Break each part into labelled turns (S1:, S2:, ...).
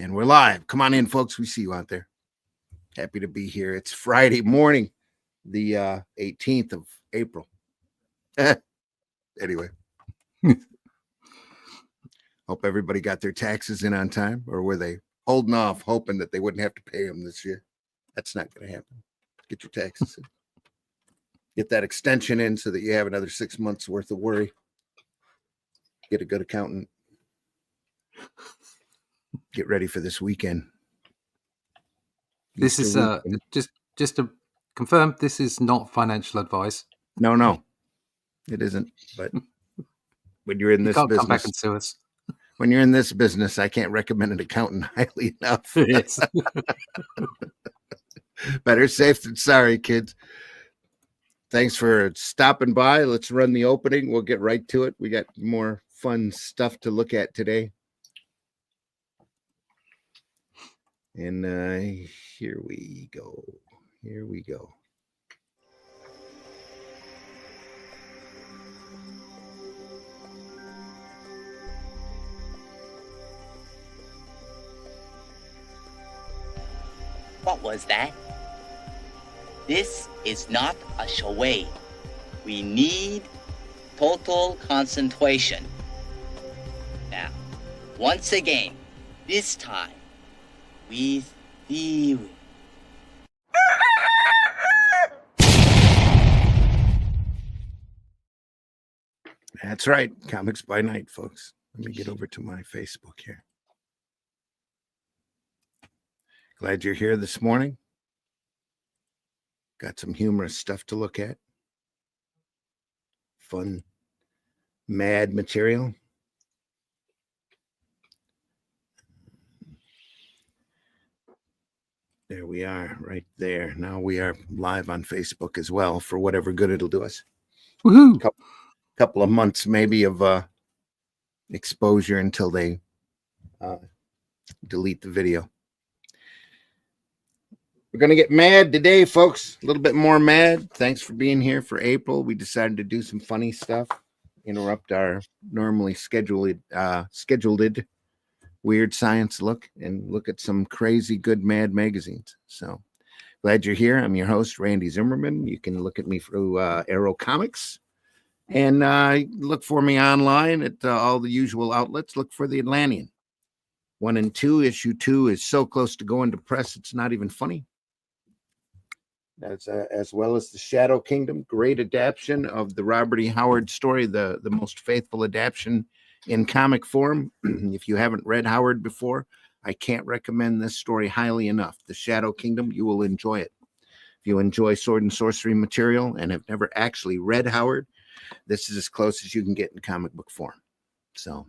S1: And we're live. Come on in, folks. We see you out there. Happy to be here. It's Friday morning, the 18th of April. Anyway. Hope everybody got their taxes in on time, or were they holding off, hoping that they wouldn't have to pay them this year? That's not going to happen. Get your taxes in. Get that extension in so that you have another 6 months worth of worry. Get a good accountant. Get ready for this weekend.
S2: This is just to confirm, this is not financial advice.
S1: No, it isn't. But when you're in this business,
S2: come back and sue us.
S1: When you're in this business, I can't recommend an accountant highly enough.
S2: Yes.
S1: Better safe than sorry, kids. Thanks for stopping by. Let's run the opening. We'll get right to it. We got more fun stuff to look at today. And here we go.
S3: What was that? This is not a charade. We need total concentration. Now, once again, this time, with theory.
S1: That's right. Comics by Night, folks. Let me get over to my Facebook here. Glad you're here this morning. Got some humorous stuff to look at. Fun, mad material. There we are, right there. Now we are live on Facebook as well, for whatever good it'll do us.
S2: Woohoo!
S1: Couple of months maybe of exposure until they delete the video. We're going to get mad today, folks. A little bit more mad. Thanks for being here for April. We decided to do some funny stuff, interrupt our normally scheduled weird science look, and look at some crazy good mad magazines. So glad you're here. I'm your host, Randy Zimmerman. You can look at me through Arrow Comics, and look for me online at all the usual outlets. Look for the Atlantean. 1 and 2. Issue 2 is so close to going to press, it's not even funny. As well as the Shadow Kingdom, great adaptation of the Robert E. Howard story, the most faithful adaptation in comic form. If you haven't read Howard before, I can't recommend this story highly enough. The Shadow Kingdom, you will enjoy it. If you enjoy sword and sorcery material and have never actually read Howard, this is as close as you can get in comic book form. So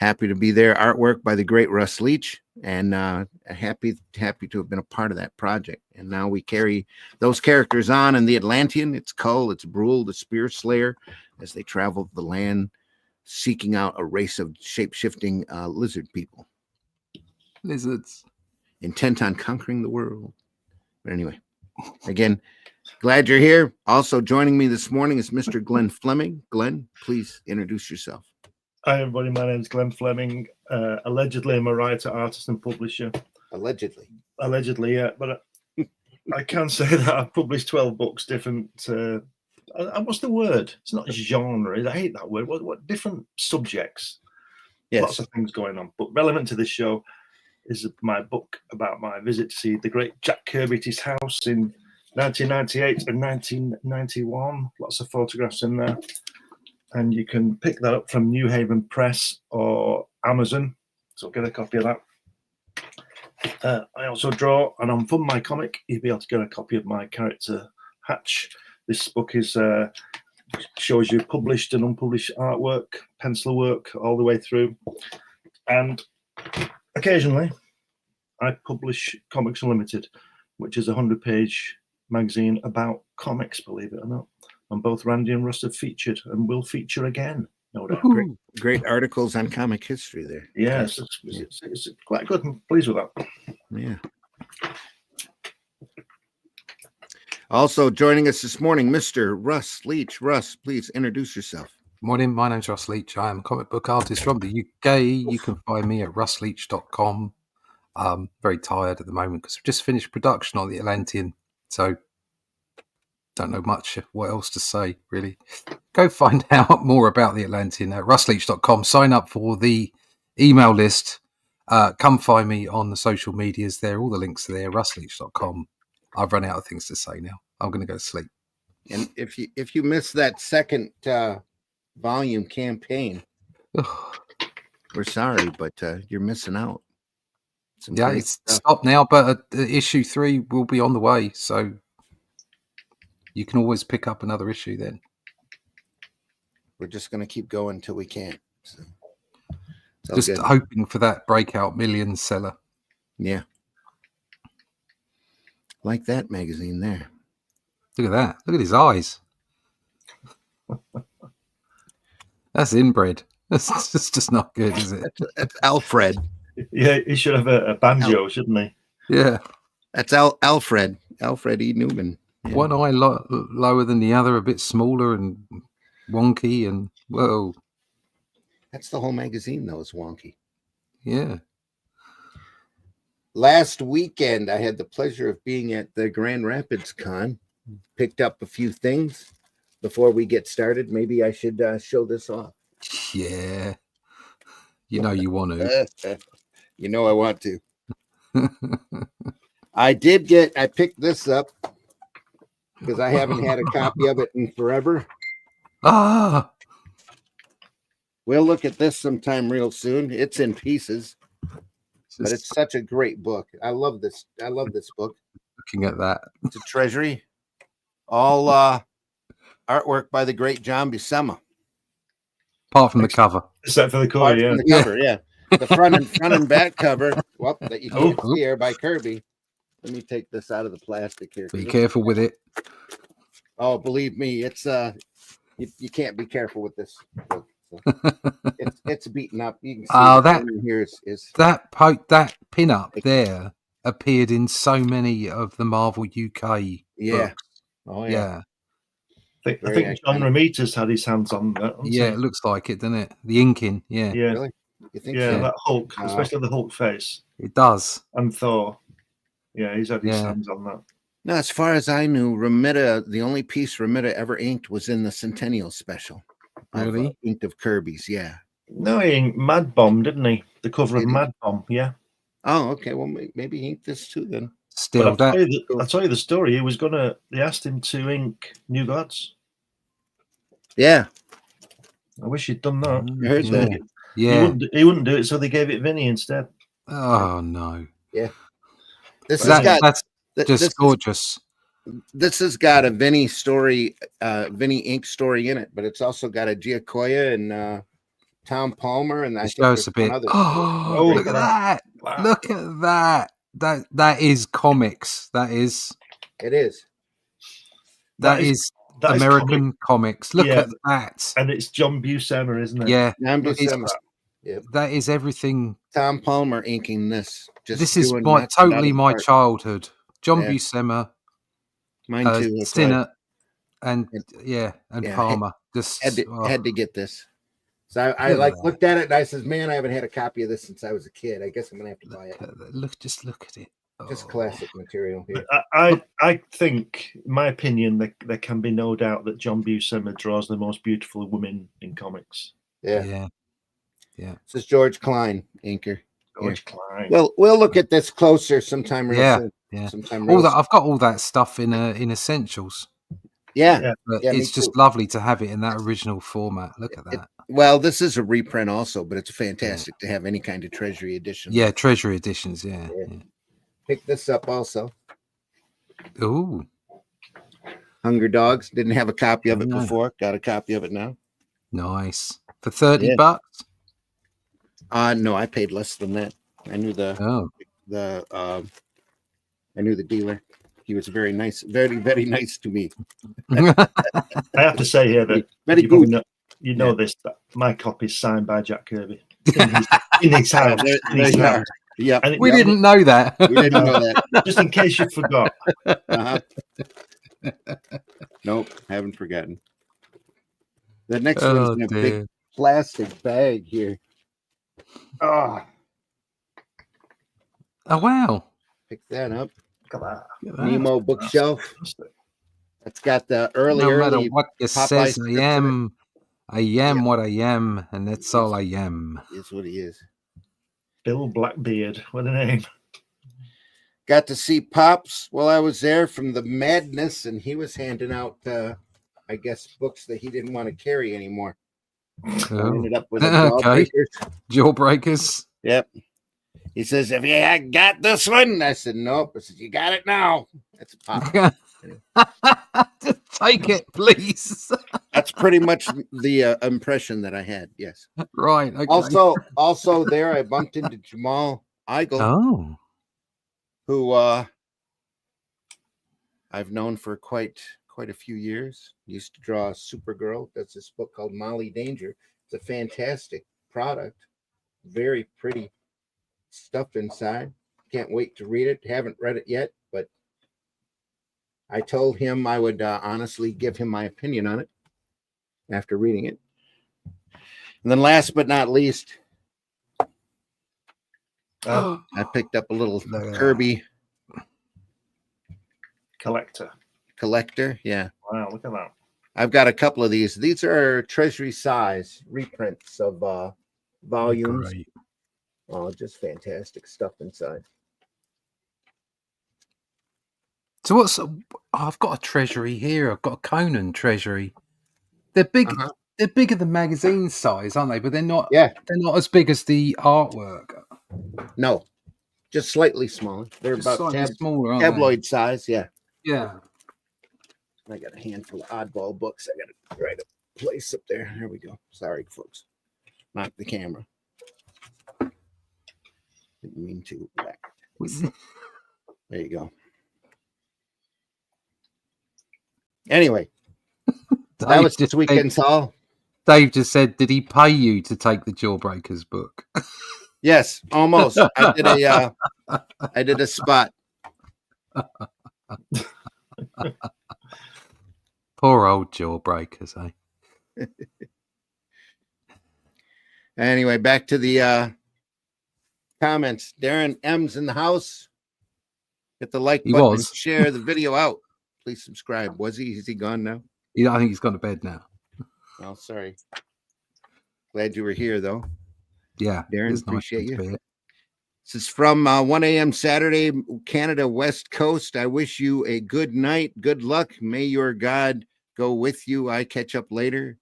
S1: happy to be there. Artwork by the great Russ Leach, and happy to have been a part of that project. And now we carry those characters on in the Atlantean. It's Cull, it's Brule, the Spear Slayer, as they travel the land, seeking out a race of shape-shifting lizard people.
S2: Lizards.
S1: Intent on conquering the world. But anyway, again, glad you're here. Also joining me this morning is Mr. Glenn Fleming. Glenn, please introduce yourself.
S4: Hi, everybody. My name is Glenn Fleming. Allegedly, I'm a writer, artist, and publisher.
S1: Allegedly,
S4: yeah. But I can say that I've published 12 books, different. What's the word? It's not genre. I hate that word. What different subjects?
S1: Yes.
S4: Lots of things going on. But relevant to this show is my book about my visit to see the great Jack Kirby at his house in 1998 and 1991. Lots of photographs in there. And you can pick that up from New Haven Press or Amazon. So get a copy of that. I also draw, and on Fund My Comic, you'll be able to get a copy of my character Hatch. This book is shows you published and unpublished artwork, pencil work all the way through. And occasionally, I publish Comics Unlimited, which is a 100-page magazine about comics, believe it or not. And both Randy and Russ have featured and will feature again, no doubt.
S1: Great articles on comic history there.
S4: Yes, it's quite good. I'm pleased with that.
S1: Yeah. Also joining us this morning, Mr. Russ Leach. Russ, please introduce yourself.
S2: Morning, my name's Russ Leach. I am a comic book artist from the UK. You can find me at russleach.com. Very tired at the moment because we've just finished production on the Atlantean, so don't know much what else to say, really. Go find out more about the Atlantean at russleach.com. Sign up for the email list. Come find me on the social medias there. All the links are there, russleach.com. I've run out of things to say now. I'm going to go to sleep.
S1: And if you miss that second volume campaign, we're sorry, but you're missing out.
S2: Yeah, it's stopped now, but issue 3 will be on the way, so you can always pick up another issue then.
S1: We're just going to keep going until we can. So,
S2: just
S1: good.
S2: Hoping for that breakout million seller.
S1: Yeah. Like that magazine there.
S2: Look at that. Look at his eyes. That's inbred. That's just not good, is it?
S1: That's Alfred.
S4: Yeah, he should have a banjo, shouldn't he?
S2: Yeah.
S1: That's Alfred E. Newman. Yeah.
S2: One eye lower than the other, a bit smaller and wonky, and whoa.
S1: That's the whole magazine, though, is wonky.
S2: Yeah.
S1: Last weekend, I had the pleasure of being at the Grand Rapids Con. Picked up a few things. Before we get started, maybe I should show this off.
S2: Yeah. You know you want to.
S1: You know I want to. I picked this up because I haven't had a copy of it in forever.
S2: Ah.
S1: We'll look at this sometime real soon. It's in pieces, but it's such a great book. I love this book.
S2: Looking at that.
S1: It's a treasury. All artwork by the great John Buscema.
S2: Apart from the cover.
S4: Except for the cover, yeah.
S1: The cover, yeah. The front and back cover, well, that you can't see here by Kirby. Let me take this out of the plastic here.
S2: Be careful with it.
S1: Oh, believe me, it's you can't be careful with this. So it's beaten up. You can see
S2: that
S1: here is
S2: that pin up there appeared in so many of the Marvel UK books.
S1: Oh yeah.
S4: I think John Romita's had his hands on that.
S2: Yeah, it looks like it, doesn't it? The inking, yeah.
S4: Yeah.
S1: Really? You think
S4: yeah,
S1: so?
S4: That Hulk, especially the Hulk face.
S2: It does.
S4: And Thor. Yeah, he's had his hands on that.
S1: No, as far as I knew, Romita, the only piece Romita ever inked was in the Centennial Special.
S2: Really?
S1: Inked of Kirby's, yeah.
S4: No, he inked Mad Bomb, didn't he? The cover of Mad Bomb, yeah.
S1: Oh, okay. Well, maybe he inked this too then.
S2: Still,
S4: I'll tell you the story. They asked him to ink New Gods.
S1: Yeah.
S4: I wish he'd done that.
S1: I heard that.
S2: Yeah.
S4: He wouldn't do it, so they gave it Vinny instead.
S2: Oh, no.
S1: Yeah.
S2: That's just gorgeous.
S1: This has got a Vinny story, Vinny Ink story in it, but it's also got a Giacoya and Tom Palmer, and I think
S2: there's a bit. Oh, look at that! Wow. Look at that! That is comics. That is.
S1: It is.
S2: That is American comics. Look at that.
S4: And it's John Buscema, isn't it?
S2: Yeah.
S1: John Buscema.
S2: That is everything.
S1: Tom Palmer inking this.
S2: This is totally my childhood. John Buscema.
S1: Mine too.
S2: Stinnett, and Palmer. Just
S1: had to get this. So I looked at it and I says, "Man, I haven't had a copy of this since I was a kid. I guess I'm gonna have to buy it."
S2: Just look at it.
S1: Just classic material here.
S4: I think, in my opinion, there can be no doubt that John Buscema draws the most beautiful women in comics.
S1: Yeah. This is George Klein, inker.
S4: George Klein.
S1: Well, we'll look at this closer sometime.
S2: Yeah. I've got all that stuff in Essentials.
S1: Yeah.
S2: It's just lovely to have it in that original format. Look at that.
S1: Well, this is a reprint also, but it's fantastic to have any kind of treasury edition.
S2: Yeah, treasury editions. Yeah.
S1: Pick this up also.
S2: Ooh.
S1: Hunger Dogs. Didn't have a copy of it before. Got a copy of it now.
S2: Nice. For $30?
S1: No, I paid less than that. I knew I knew the dealer. He was very nice, very, very nice to me.
S4: I have to say here that
S1: very good.
S4: You know this, that my copy is signed by Jack Kirby in his house.
S1: Yeah,
S2: we didn't know that.
S1: We didn't know that.
S4: Just in case you forgot.
S1: Nope, haven't forgotten. The next one's in a big plastic bag here.
S2: Oh wow!
S1: Pick that up.
S4: Look at that.
S2: Look at that.
S1: Nemo bookshelf.
S4: Fantastic.
S1: It's got the
S2: No matter
S1: early
S2: what you
S1: Popeye
S2: says,
S1: strips in it.
S2: I am
S1: Yeah.
S2: what I am, and that's all I am.
S1: Is what he is.
S4: Bill Blackbeard. What a name.
S1: Got to see Pops while I was there from the madness, and he was handing out, I guess, books that he didn't want to carry anymore. So I
S2: Oh.
S1: ended up with a
S2: Okay.
S1: Jawbreakers.
S2: Jawbreakers.
S1: Yep. He says, "Have you got this one?" I said, "Nope." I said, "You got it now." That's a Pop.
S2: Just take it, please.
S1: That's pretty much the impression that I had. Yes.
S2: Right. Okay.
S1: Also there, I bumped into Jamal Eigel,
S2: Oh.
S1: who I've known for quite a few years. Used to draw Supergirl. That's this book called Molly Danger. It's a fantastic product. Very pretty stuff inside. Can't wait to read it. Haven't read it yet, but I told him I would honestly give him my opinion on it after reading it. And then last but not least, I picked up a little Kirby collector. Yeah.
S4: Wow, look at that.
S1: I've got a couple of these. These are treasury size reprints of volumes.
S2: Great.
S1: Oh, just fantastic stuff inside.
S2: So what's? I've got a treasury here. I've got a Conan treasury. They're big. They're bigger than magazine size, aren't they? But they're not.
S1: Yeah.
S2: They're not as big as the artwork.
S1: No, just slightly smaller. They're
S2: Just
S1: about
S2: slightly smaller, aren't they?
S1: tabloid size. Yeah.
S2: Yeah.
S1: I got a handful of oddball books. I got to try to place up there. There we go. Sorry, folks. Knock the camera. Didn't mean to. There you go. Anyway, that was this weekend's haul.
S2: Dave just said, "Did he pay you to take the Jawbreakers book?"
S1: Yes, almost. I did a spot.
S2: Poor old Jawbreakers, eh?
S1: Anyway, back to the comments. Darren M's in the house. Hit the like button and share the video out. Please subscribe. Was he? Is he gone now?
S2: Yeah, I think he's gone to bed now.
S1: Oh, sorry. Glad you were here, though.
S2: Yeah,
S1: Darren, appreciate you. This is from 1 a.m. Saturday, Canada, West Coast. I wish you a good night. Good luck. May your God go with you. I catch up later.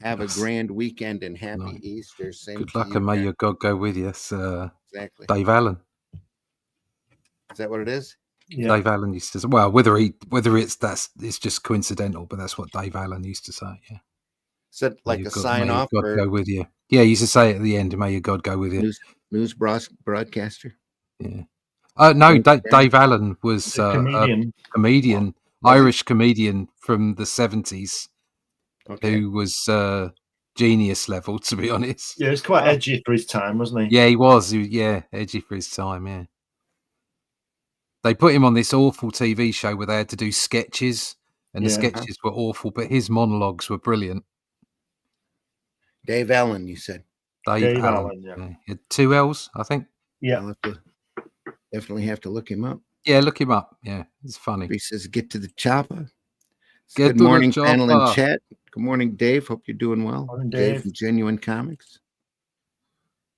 S1: Have a grand weekend and happy Easter. Same
S2: good luck, and may your God go with you.
S1: Exactly.
S2: Dave Allen.
S1: Is that what it is?
S2: Yeah. Dave Allen used to say, well, whether it's just coincidental, but that's what Dave Allen used to say. Yeah.
S1: Is that like a sign off?
S2: God go with you. Yeah, he used to say at the end, "May your God go with you."
S1: News broadcaster.
S2: Yeah. No, Dave Allen was a comedian, Irish comedian from the 70s, who was genius level, to be honest.
S4: Yeah, he was quite edgy for his time, wasn't he?
S2: Yeah, he was. Edgy for his time. Yeah. They put him on this awful TV show where they had to do sketches, and the sketches were awful, but his monologues were brilliant.
S1: Dave Allen, you said.
S2: Dave Allen. Yeah. He had 2 L's, I think.
S4: Yeah.
S1: Definitely have to look him up.
S2: Yeah, look him up. Yeah, it's funny.
S1: He says, "Get to the chopper." Good morning, panel and chat. Good morning, Dave. Hope you're doing well.
S4: Morning, Dave.
S1: From Genuine Comics.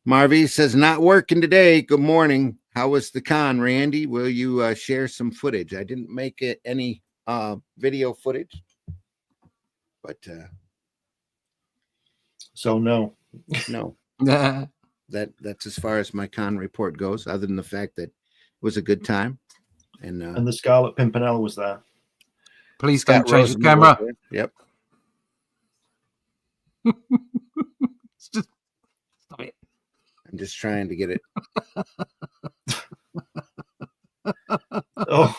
S1: Marvy says, "Not working today. Good morning. How was the con, Randy? Will you share some footage?" I didn't make it any video footage, but
S4: so no.
S1: That's as far as my con report goes. Other than the fact that it was a good time, and
S4: the Scarlet Pimpernel was there.
S2: Please don't change the camera.
S1: Yep.
S2: Just stop it.
S1: I'm just trying to get it.
S4: Oh,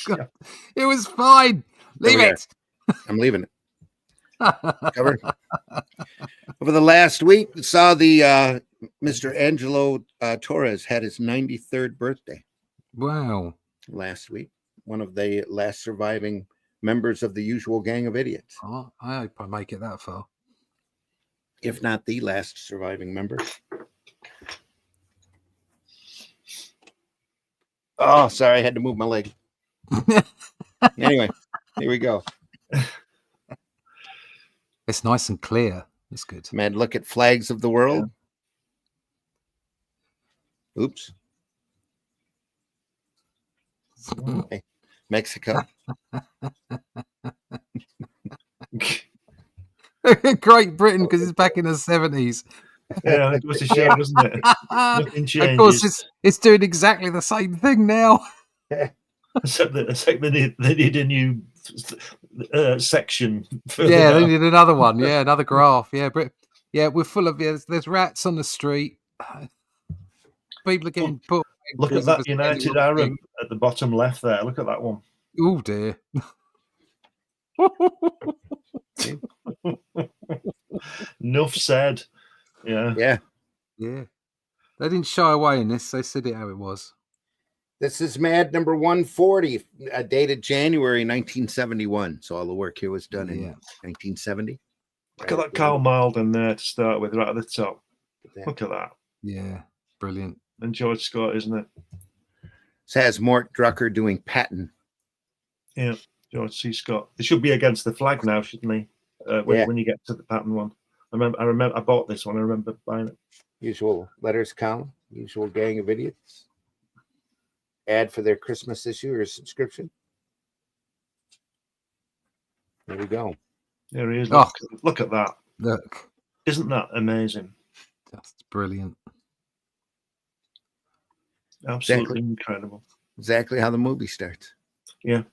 S2: God. It was fine. Leave it.
S1: I'm leaving it. Cover. Over the last week, saw the Mr. Angelo Torres had his 93rd birthday.
S2: Wow.
S1: Last week. One of the last surviving members of the Usual Gang of Idiots.
S2: Oh, I hope I make it that far.
S1: If not the last surviving member. Oh, sorry, I had to move my leg. Anyway, here we go.
S2: It's nice and clear. It's good.
S1: Mad look at flags of the world. Oops. Okay. Mexico.
S2: Great Britain, because it's back in the 70s.
S4: Yeah, it was a shame, wasn't it? Nothing
S2: Of course,
S4: changes.
S2: it's doing exactly the same thing now.
S4: Except they need a new section. Further
S2: Yeah, they
S4: down.
S2: need another one. Yeah, another graph. Yeah, yeah, we're full of there's rats on the street. People are getting put.
S4: Look at that United Arab at the bottom left there. Look at that one.
S2: Oh dear.
S4: Enough said. Yeah.
S1: Yeah.
S2: Yeah. They didn't shy away in this. They said it how it was.
S1: This is Mad number 140, dated January 1971. So all the work here was done in 1970.
S4: Look at that Karl Malden there to start with, right at the top. Look at that.
S2: Yeah. Brilliant.
S4: And George Scott, isn't it?
S1: This has Mort Drucker doing Patton.
S4: Yeah, George C. Scott. They should be against the flag now, shouldn't they? When you get to the Patton one. I remember I bought this one. I remember buying it.
S1: Usual letters column, usual gang of idiots. Ad for their Christmas issue or subscription. There we go.
S4: There he is.
S2: Oh.
S4: Look at that.
S2: Look.
S4: Isn't that amazing?
S2: That's brilliant.
S4: Absolutely incredible.
S1: Exactly how the movie starts.
S4: Yeah.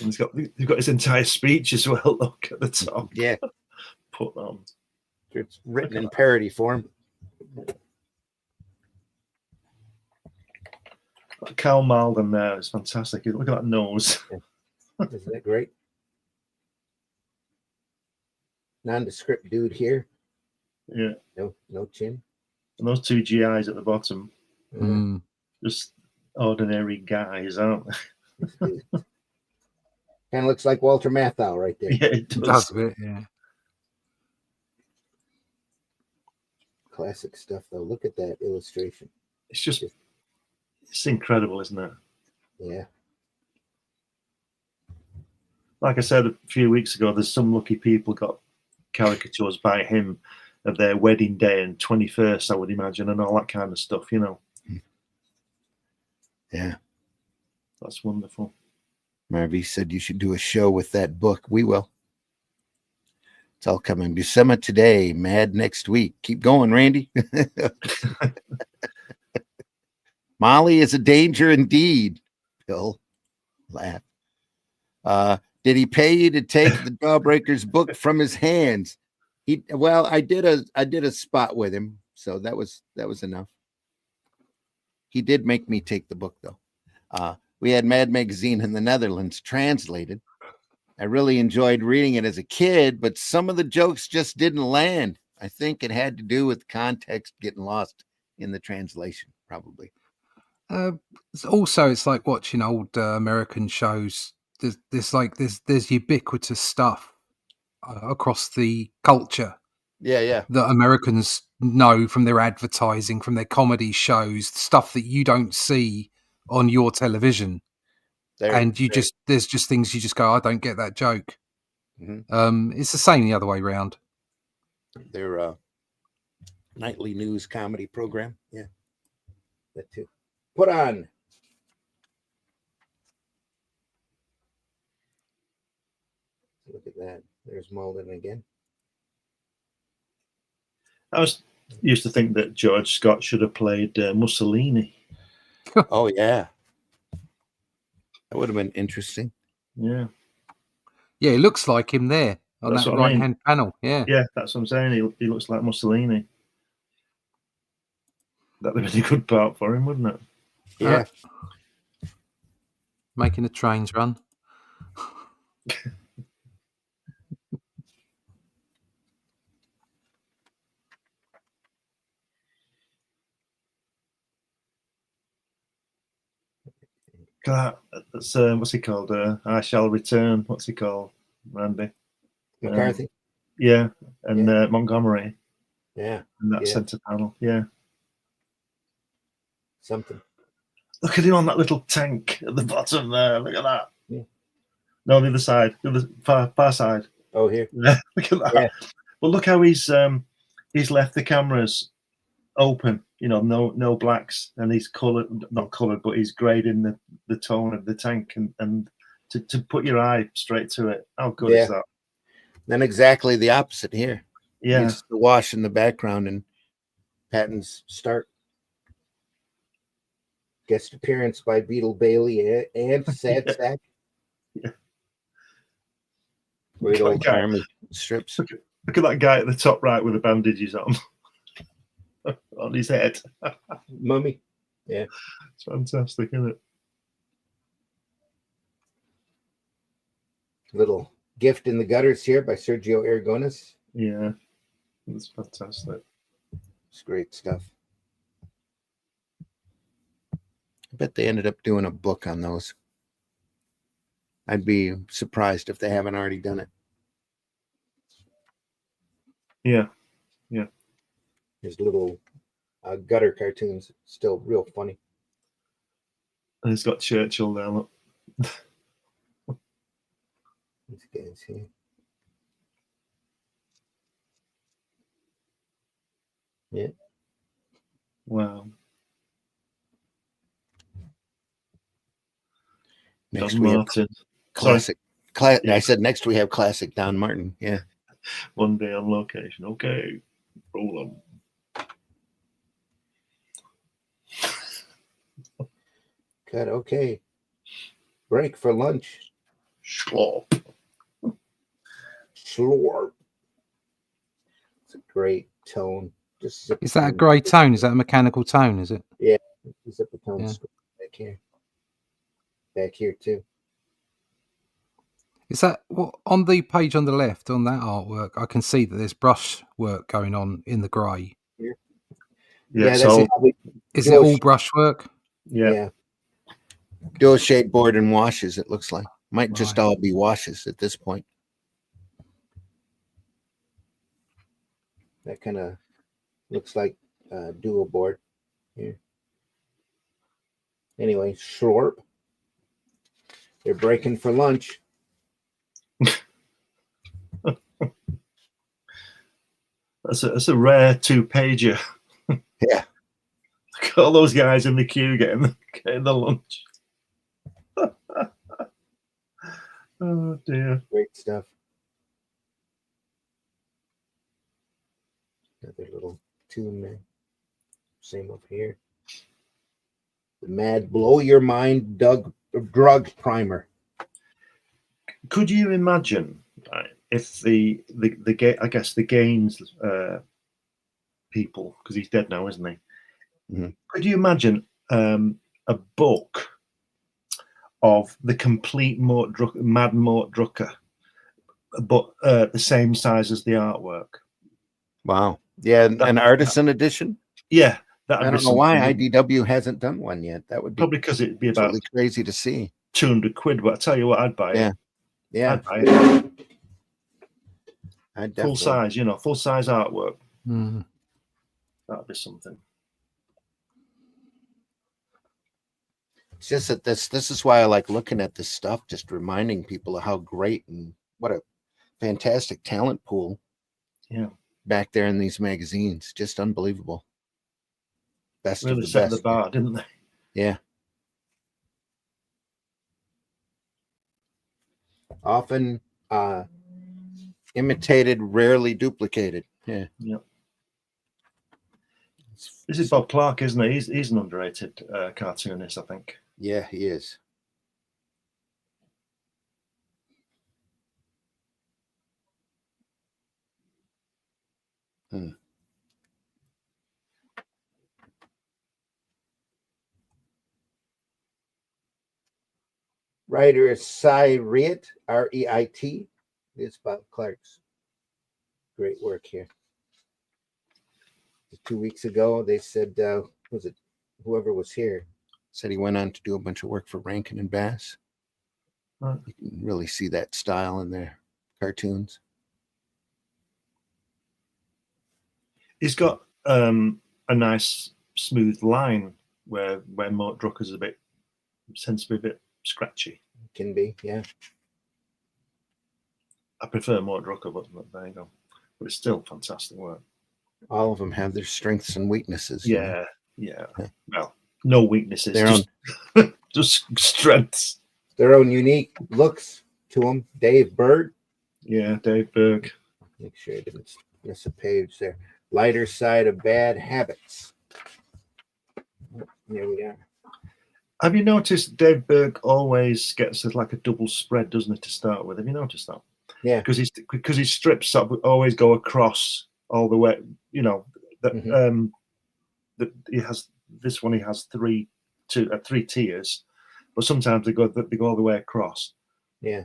S4: And he's got his entire speech as well. Look at the top.
S1: Yeah.
S4: Put on.
S1: It's written in parody form.
S4: Karl Malden there is fantastic. Look at that nose.
S1: Isn't that great? Nondescript dude here.
S4: Yeah.
S1: No chin.
S4: And those two GIs at the bottom.
S2: Mm.
S4: Just ordinary guys, aren't they?
S1: Kind of looks like Walter Matthau right there.
S4: Yeah, it
S2: does a bit, yeah.
S1: Classic stuff, though. Look at that illustration.
S4: It's incredible, isn't it?
S1: Yeah.
S4: Like I said a few weeks ago, there's some lucky people got caricatures by him of their wedding day and 21st, I would imagine, and all that kind of stuff, you know.
S1: Yeah.
S4: That's wonderful.
S1: Marvy said you should do a show with that book. We will. It's all coming. Buscema today, Mad next week. Keep going, Randy. Molly is a danger indeed. Bill laughed. Did he pay you to take the Jawbreaker's book from his hands? I did a spot with him, so that was enough. He did make me take the book though. We had Mad Magazine in the Netherlands translated. I really enjoyed reading it as a kid, but some of the jokes just didn't land. I think it had to do with context getting lost in the translation, probably.
S2: Also, it's like watching old American shows. There's ubiquitous stuff across the culture.
S1: Yeah.
S2: That Americans know from their advertising, from their comedy shows, stuff that you don't see on your television. There's just things you just go, I don't get that joke. Mm-hmm. It's the same the other way around.
S1: Their nightly news comedy program. Yeah. That too. Put on. Look at that. There's Malden again.
S4: I used to think that George Scott should have played Mussolini.
S1: Oh, yeah. That would have been interesting.
S4: Yeah.
S2: Yeah, it looks like him there on that right-hand panel. Yeah.
S4: Yeah, that's what I'm saying. He looks like Mussolini. That would have been a good part for him, wouldn't it?
S1: Yeah.
S2: Making the trains run.
S4: That's what's he called? I Shall Return. What's he called, Randy?
S1: McCarthy.
S4: Yeah, and Montgomery.
S1: Yeah.
S4: And that centre panel. Yeah.
S1: something.
S4: Look at him on that little tank at the bottom there. Look at that.
S1: Yeah.
S4: No, the other side, the other far side.
S1: Oh, here.
S4: Yeah, look at that.
S1: Yeah.
S4: But look how he's left the cameras open. You know, no blacks, and he's not coloured, but he's grading the tone of the tank and to put your eye straight to it. How good is that?
S1: Then exactly the opposite here.
S4: Yeah.
S1: It's the wash in the background and Patton's start. Guest appearance by Beetle Bailey and Sad Sack.
S4: Yeah.
S1: Great old army strips.
S4: Look at that guy at the top right with the bandages on on his head.
S1: Mummy. Yeah.
S4: It's fantastic, isn't it?
S1: Little gift in the gutters here by Sergio Aragones.
S4: Yeah. It's fantastic.
S1: It's great stuff. I bet they ended up doing a book on those. I'd be surprised if they haven't already done it.
S4: Yeah. Yeah.
S1: His little gutter cartoons, still real funny.
S4: And he's got Churchill there. Look.
S1: These guys here. Yeah.
S4: Wow.
S1: Next
S4: Don
S1: we
S4: Martin.
S1: have classic. I said next we have classic Don Martin. Yeah.
S4: One day on location. Okay. Roll on.
S1: Cut. Okay. Break for lunch.
S4: Schlop.
S1: Slorp. It's a great tone. Just
S2: Is that a grey tone? Is that a mechanical tone? Is it?
S1: Yeah. Zip the tone
S2: Yeah.
S1: back here. Back here too.
S2: Is that what on the page on the left on that artwork? I can see that there's brush work going on in the grey.
S4: Yeah,
S1: that's
S4: so
S2: Is it all brush work?
S4: yeah.
S1: Dual shade board and washes, it looks like. Might just
S2: Right.
S1: all be washes at this point. That kind of looks like dual board here. Anyway, Slorp. They're breaking for lunch.
S4: That's a rare 2-pager.
S1: Yeah.
S4: Look at all those guys in the queue getting the lunch. Oh dear.
S1: Great stuff. Another little tune there. Same up here. The Mad Blow Your Mind Drug Primer.
S4: Could you imagine if the I guess the Gaines people, because he's dead now, isn't he?
S1: Mm-hmm.
S4: Could you imagine a book of the complete Mad Mort Drucker, but the same size as the artwork?
S1: Wow. Yeah, an artisan edition?
S4: Yeah.
S1: I don't know why IDW hasn't done one yet. That would be
S4: probably because it'd be about
S1: crazy to see.
S4: 200 quid, but I tell you what, I'd buy it.
S1: Yeah.
S4: I'd buy it.
S1: I'd
S4: full size, full size artwork.
S2: Mm.
S4: That'd be something.
S1: It's just that this is why I like looking at this stuff, just reminding people of how great and what a fantastic talent pool.
S4: Yeah.
S1: Back there in these magazines. Just unbelievable. Best
S4: Really
S1: of the
S4: set
S1: best.
S4: the bar, didn't they?
S1: Yeah. Often imitated, rarely duplicated. Yeah.
S4: Yep. This is Bob Clark, isn't he? He's an underrated cartoonist, I think.
S1: Yeah, he is. Writer is Cy Reit, R-E-I-T. It's Bob Clark's great work here. 2 weeks ago, they said, was it whoever was here, said he went on to do a bunch of work for Rankin and Bass.
S4: Right.
S1: You can really see that style in their cartoons.
S4: He's got a nice smooth line where Mort Drucker's tends to be a bit scratchy.
S1: Can be, yeah.
S4: I prefer Mort Drucker, but there you go. But it's still fantastic work.
S1: All of them have their strengths and weaknesses. you know.
S4: Yeah. Well, no weaknesses,
S1: Their
S4: just strengths.
S1: Their own unique looks to them. Dave Berg.
S4: Yeah, Dave Berg.
S1: Make sure I didn't miss a page there. Lighter Side of Bad Habits. There we are.
S4: Have you noticed Dave Berg always gets like a double spread, doesn't he, to start with? Have you noticed that?
S1: Yeah.
S4: Because his strips always go across all the way. You know that that he has this one. He has three tiers, but sometimes they go all the way across.
S1: Yeah.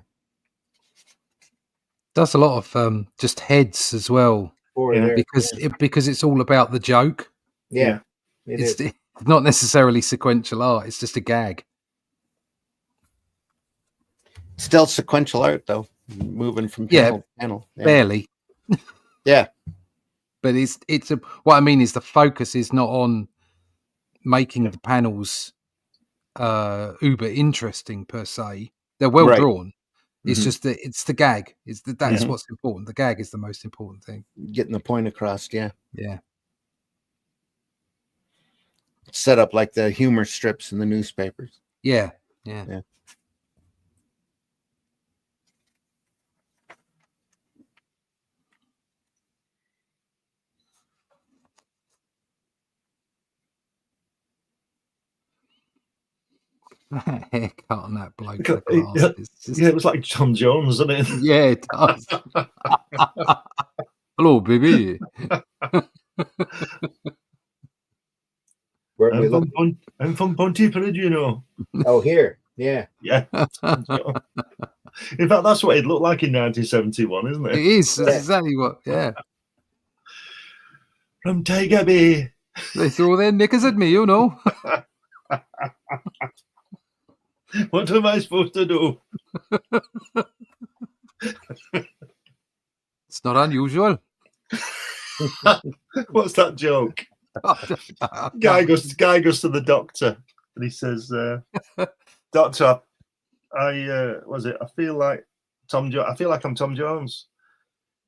S2: Does a lot of just heads as well, because it's all about the joke.
S1: Yeah.
S2: It's not necessarily sequential art. It's just a gag.
S1: Still sequential art though, moving from panel to panel. Yeah.
S2: Barely.
S1: Yeah.
S2: But what I mean is the focus is not on making the panels uber interesting per se. They're well drawn. It's just that it's the gag. That's what's important. The gag is the most important thing.
S1: Getting the point across. Yeah.
S2: Yeah.
S1: Set up like the humor strips in the newspapers.
S2: Yeah. Haircut on that bloke.
S4: It was like Tom Jones, wasn't it?
S2: Yeah, it does. Hello, baby.
S4: I'm from Pontypridd, you know.
S1: Oh, here. Yeah.
S4: Yeah. In fact, that's what it looked like in 1971, isn't it?
S2: It is. That's exactly what. Yeah.
S4: From Tiger Bay.
S2: They throw their knickers at me, you know.
S4: What am I supposed to do?
S2: It's not unusual.
S4: What's that joke? Guy goes to the doctor and he says, "Doctor, I feel like I'm Tom Jones."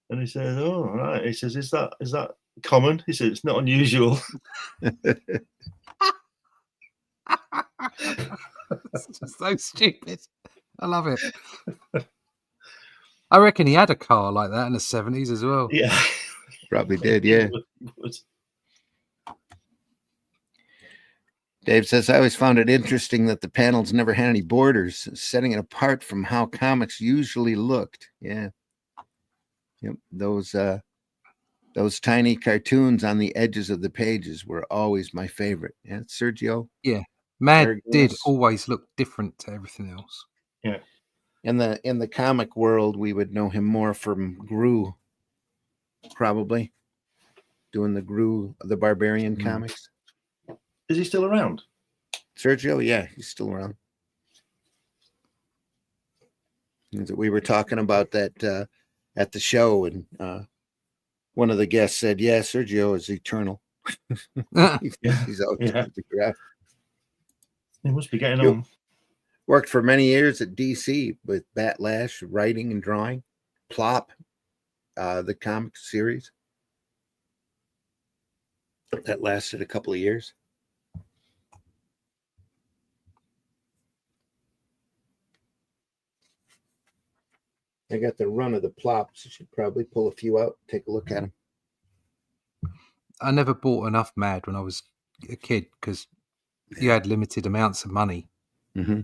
S4: And he says, "Oh, right." He says, "Is that common?" He says, "It's not unusual."
S2: It's just so stupid. I love it. I reckon he had a car like that in the 70s as well.
S4: Yeah,
S1: probably did. Yeah. Dave says, I always found it interesting that the panels never had any borders, setting it apart from how comics usually looked. Yeah. Yep. Those tiny cartoons on the edges of the pages were always my favorite. Yeah, Sergio.
S2: Yeah. Mad did always look different to everything else.
S4: Yeah.
S1: In the comic world, we would know him more from Gru, probably. Doing the Barbarian comics.
S4: Is he still around?
S1: Sergio, yeah, he's still around. We were talking about that at the show, and one of the guests said, "Yeah, Sergio is eternal." He's out there.
S4: He must be getting on.
S1: Worked for many years at DC with Batlash, writing and drawing, Plop, the comic series. That lasted a couple of years. I got the run of the Plops. I should probably pull a few out, take a look at them.
S2: I never bought enough Mad when I was a kid because you had limited amounts of money.
S1: Mm-hmm.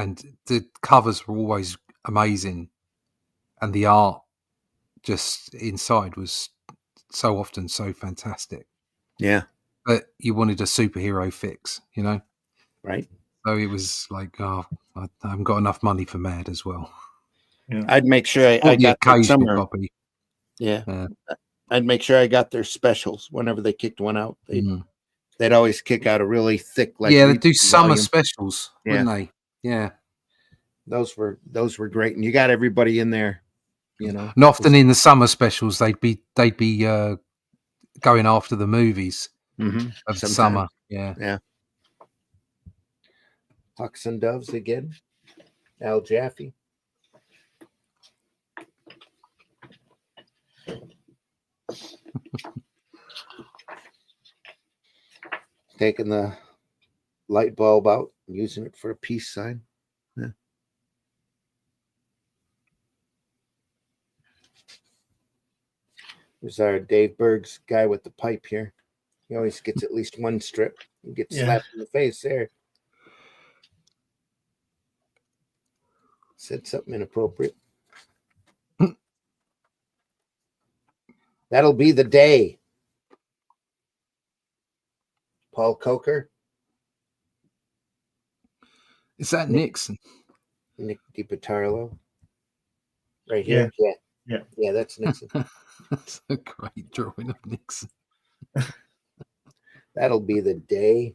S2: And the covers were always amazing. And the art just inside was so often so fantastic.
S1: Yeah.
S2: But you wanted a superhero fix, you know?
S1: Right.
S2: So it was like, I haven't got enough money for Mad as well.
S1: Yeah. I'd make sure I got the occasional copy. Yeah. I'd make sure I got their specials whenever they kicked one out. They'd always kick out a really thick,
S2: they do summer specials, wouldn't they? Yeah.
S1: Those were great. And you got everybody in there, you know.
S2: And often in the summer specials they'd be going after the movies of the summer. Yeah.
S1: Hawks and Doves again. Al Jaffe. Taking the light bulb out and using it for a peace sign. Yeah. There's our Dave Berg's guy with the pipe here. He always gets at least one strip. He gets slapped in the face there. Said something inappropriate. That'll be the day. Paul Coker.
S2: Is that Nixon?
S1: Nick DiPatarlo. Right here? Yeah, that's Nixon.
S2: That's a great drawing of Nixon.
S1: That'll be the day.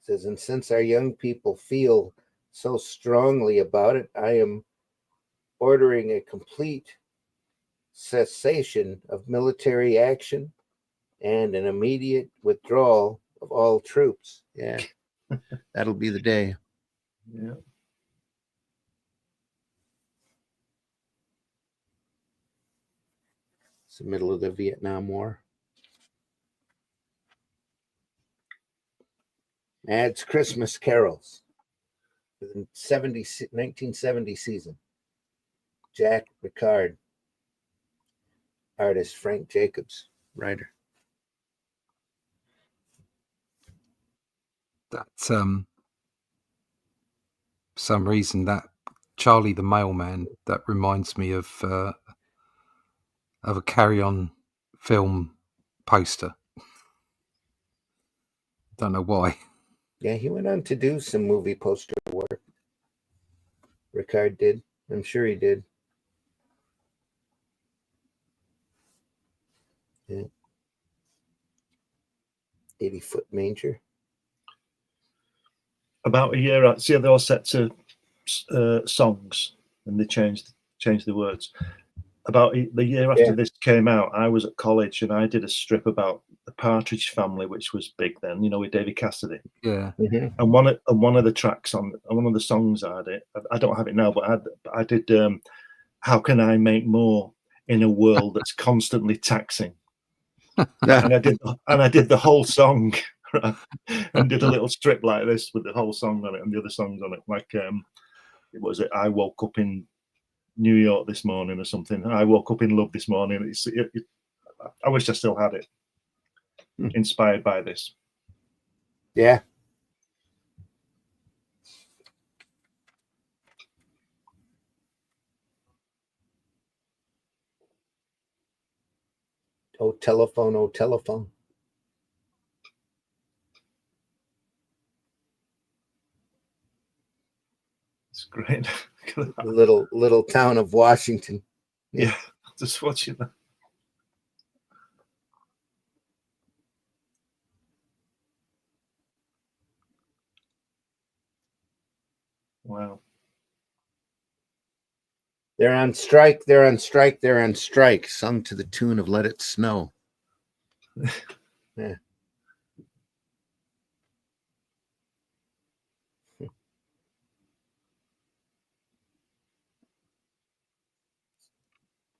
S1: Says, and since our young people feel so strongly about it, I am ordering a complete cessation of military action and an immediate withdrawal of all troops. Yeah, that'll be the day.
S4: Yeah.
S1: It's the middle of the Vietnam War. Adds Christmas carols for the 1970 season. Jack Ricard. Artist Frank Jacobs. Writer.
S2: That for some reason that Charlie the Mailman, that reminds me of a Carry On film poster. Don't know why.
S1: Yeah, he went on to do some movie poster work. Ricard did. I'm sure he did. Yeah. 80-foot manger.
S4: About a year out, see how they're all set to songs, and they changed the words. About the year after this came out, I was at college and I did a strip about the Partridge Family, which was big then, with David Cassidy.
S2: Yeah.
S1: Mm-hmm.
S4: And one of the tracks on one of the songs I did, I don't have it now, but I did How Can I Make More in a World That's Constantly Taxing? and I did the whole song, right? And did a little strip like this with the whole song on it and the other songs on it. Like I woke up in New York this morning or something. I woke up in love this morning. I wish I still had it. Inspired by this.
S1: Yeah. Oh, telephone, oh, telephone.
S4: It's great.
S1: The little town of Washington.
S4: Yeah, just watching that. Wow.
S1: They're on strike, they're on strike, they're on strike, sung to the tune of Let It Snow. Yeah.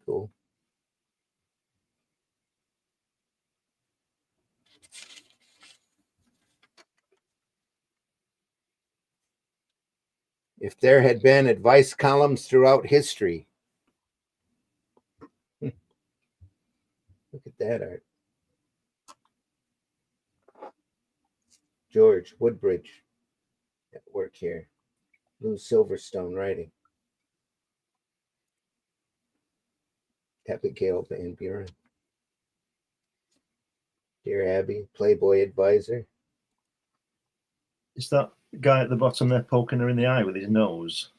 S1: Cool. If there had been advice columns throughout history. Look at that art. George Woodbridge at work here. Lou Silverstone writing. Abigail Van Buren. Dear Abby, Playboy advisor.
S4: Is that guy at the bottom there poking her in the eye with his nose?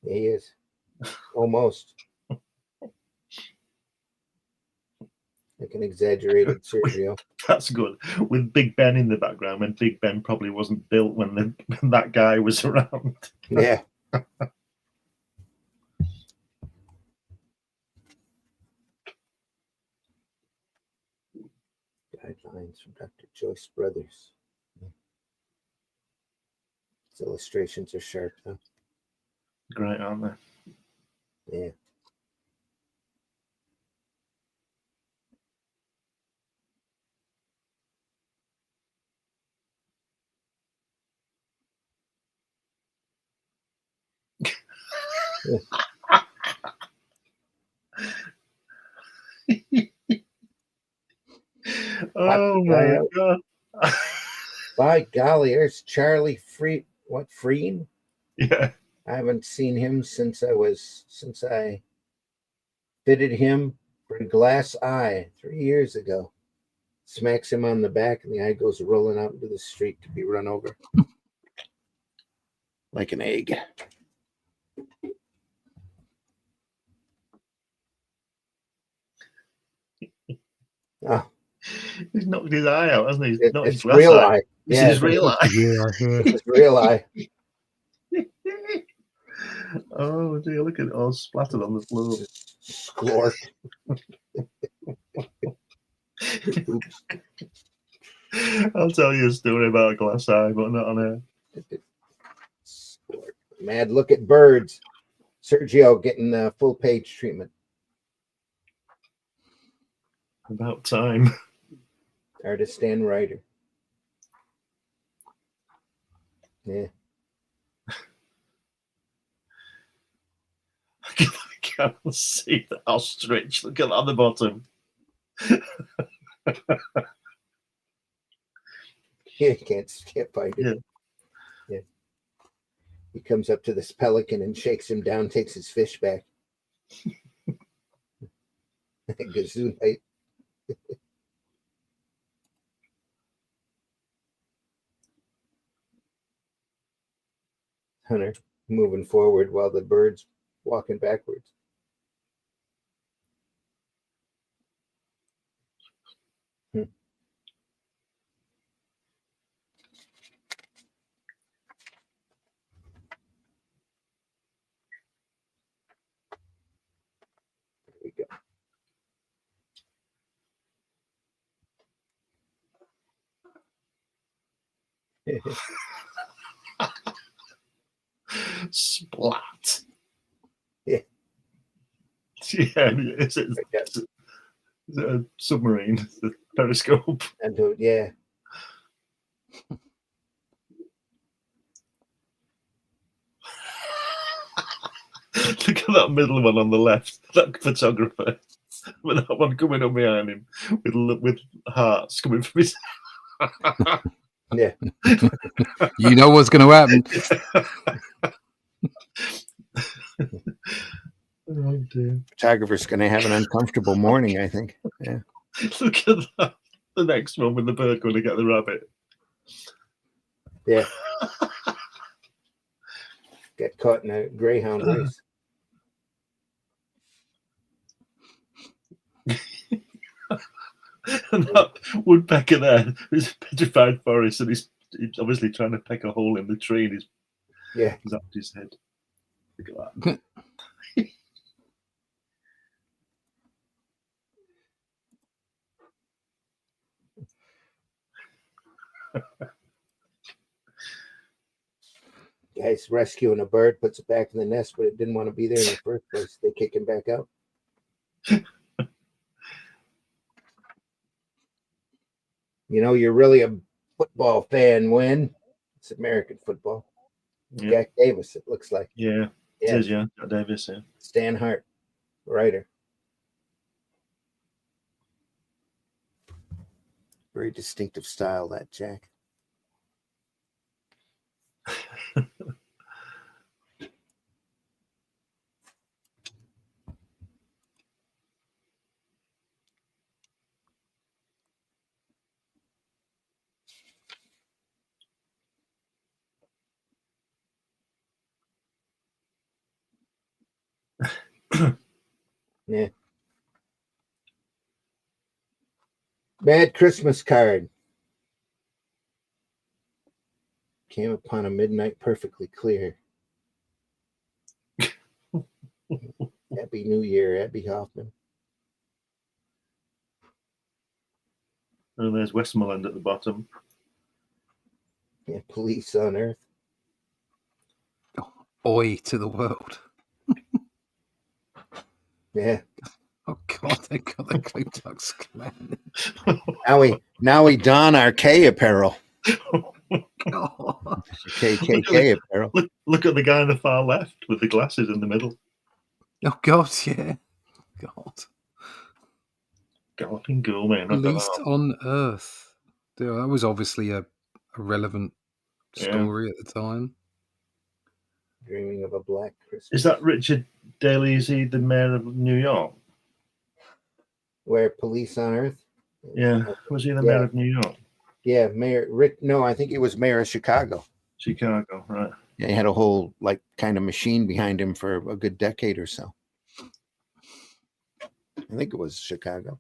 S1: Yeah, he is. Almost. Like an exaggerated Sergio.
S4: That's good. With Big Ben in the background, when Big Ben probably wasn't built when that guy was around.
S1: Yeah. Guidelines from Dr. Joyce Brothers. His illustrations are sharp, though.
S4: Great, aren't they?
S1: Yeah.
S4: Oh my god!
S1: By golly, there's Charlie Freen.
S4: Yeah.
S1: I haven't seen him since I fitted him for a glass eye 3 years ago. Smacks him on the back, and the eye goes rolling out into the street to be run over like an egg. Oh,
S4: He's knocked his eye out, hasn't he? He's not his
S1: it's
S4: glass
S1: real
S4: eye.
S1: eye.
S4: This
S1: Yeah,
S4: is his real eye.
S1: it's real eye.
S4: Oh dear, look at it all splattered on the floor.
S1: Score. Oops.
S4: I'll tell you a story about a glass eye, but not on air.
S1: Mad look at birds. Sergio getting the full page treatment.
S4: About time.
S1: Artist and writer. Yeah.
S4: I can't see the ostrich. Look at that on the bottom.
S1: Yeah, can't find it.
S4: Yeah.
S1: Yeah. He comes up to this pelican and shakes him down, takes his fish back. Gesundheit. Hunter moving forward while the bird's walking backwards. There we go.
S4: Splat.
S1: Yeah.
S4: Yeah, is it a submarine? The periscope.
S1: And yeah.
S4: Look at that middle one on the left. That photographer. With that one coming up behind him with hearts coming from his.
S1: Yeah.
S2: You know what's going to happen.
S4: Oh dear.
S1: Photographer's going to have an uncomfortable morning, I think. Yeah.
S4: Look at that. The next one with the bird going to get the rabbit.
S1: Yeah. Get caught in a greyhound race.
S4: And that woodpecker there is a petrified forest, and he's obviously trying to peck a hole in the tree, and he's zapped his head. Look at that.
S1: Guy's rescuing a bird, puts it back in the nest, but it didn't want to be there in the first place. They kick him back out. You know, you're really a football fan when it's American football.
S4: Yeah.
S1: Jack Davis, it looks like.
S4: Yeah, it is, yeah. Jack Davis, yeah.
S1: Stan Hart, writer. Very distinctive style, that Jack. Yeah. Bad Christmas card. Came upon a midnight perfectly clear. Happy New Year, Abby Hoffman.
S4: And there's Westmoreland at the bottom.
S1: Yeah, Police on Earth.
S2: oi to the world.
S1: Yeah.
S2: Oh God, they got the Ku Klux Klan.
S1: Now we don our K apparel.
S2: God.
S1: KKK apparel.
S4: Look at the guy in the far left with the glasses in the middle.
S2: Oh God, yeah. God.
S4: Galloping ghoul, man. Look at
S2: Least
S4: that.
S2: on Earth. Yeah, that was obviously a relevant
S4: Yeah.
S2: story at the time.
S1: Dreaming of a Black Christmas.
S4: Is that Richard Daley? Is he the mayor of New York?
S1: Where Police on Earth?
S4: Yeah. Was he the
S1: Yeah.
S4: mayor of New York?
S1: Yeah, Mayor Rick. No, I think he was mayor of Chicago.
S4: Chicago, right.
S1: Yeah, he had a whole like kind of machine behind him for a good decade or so. I think it was Chicago.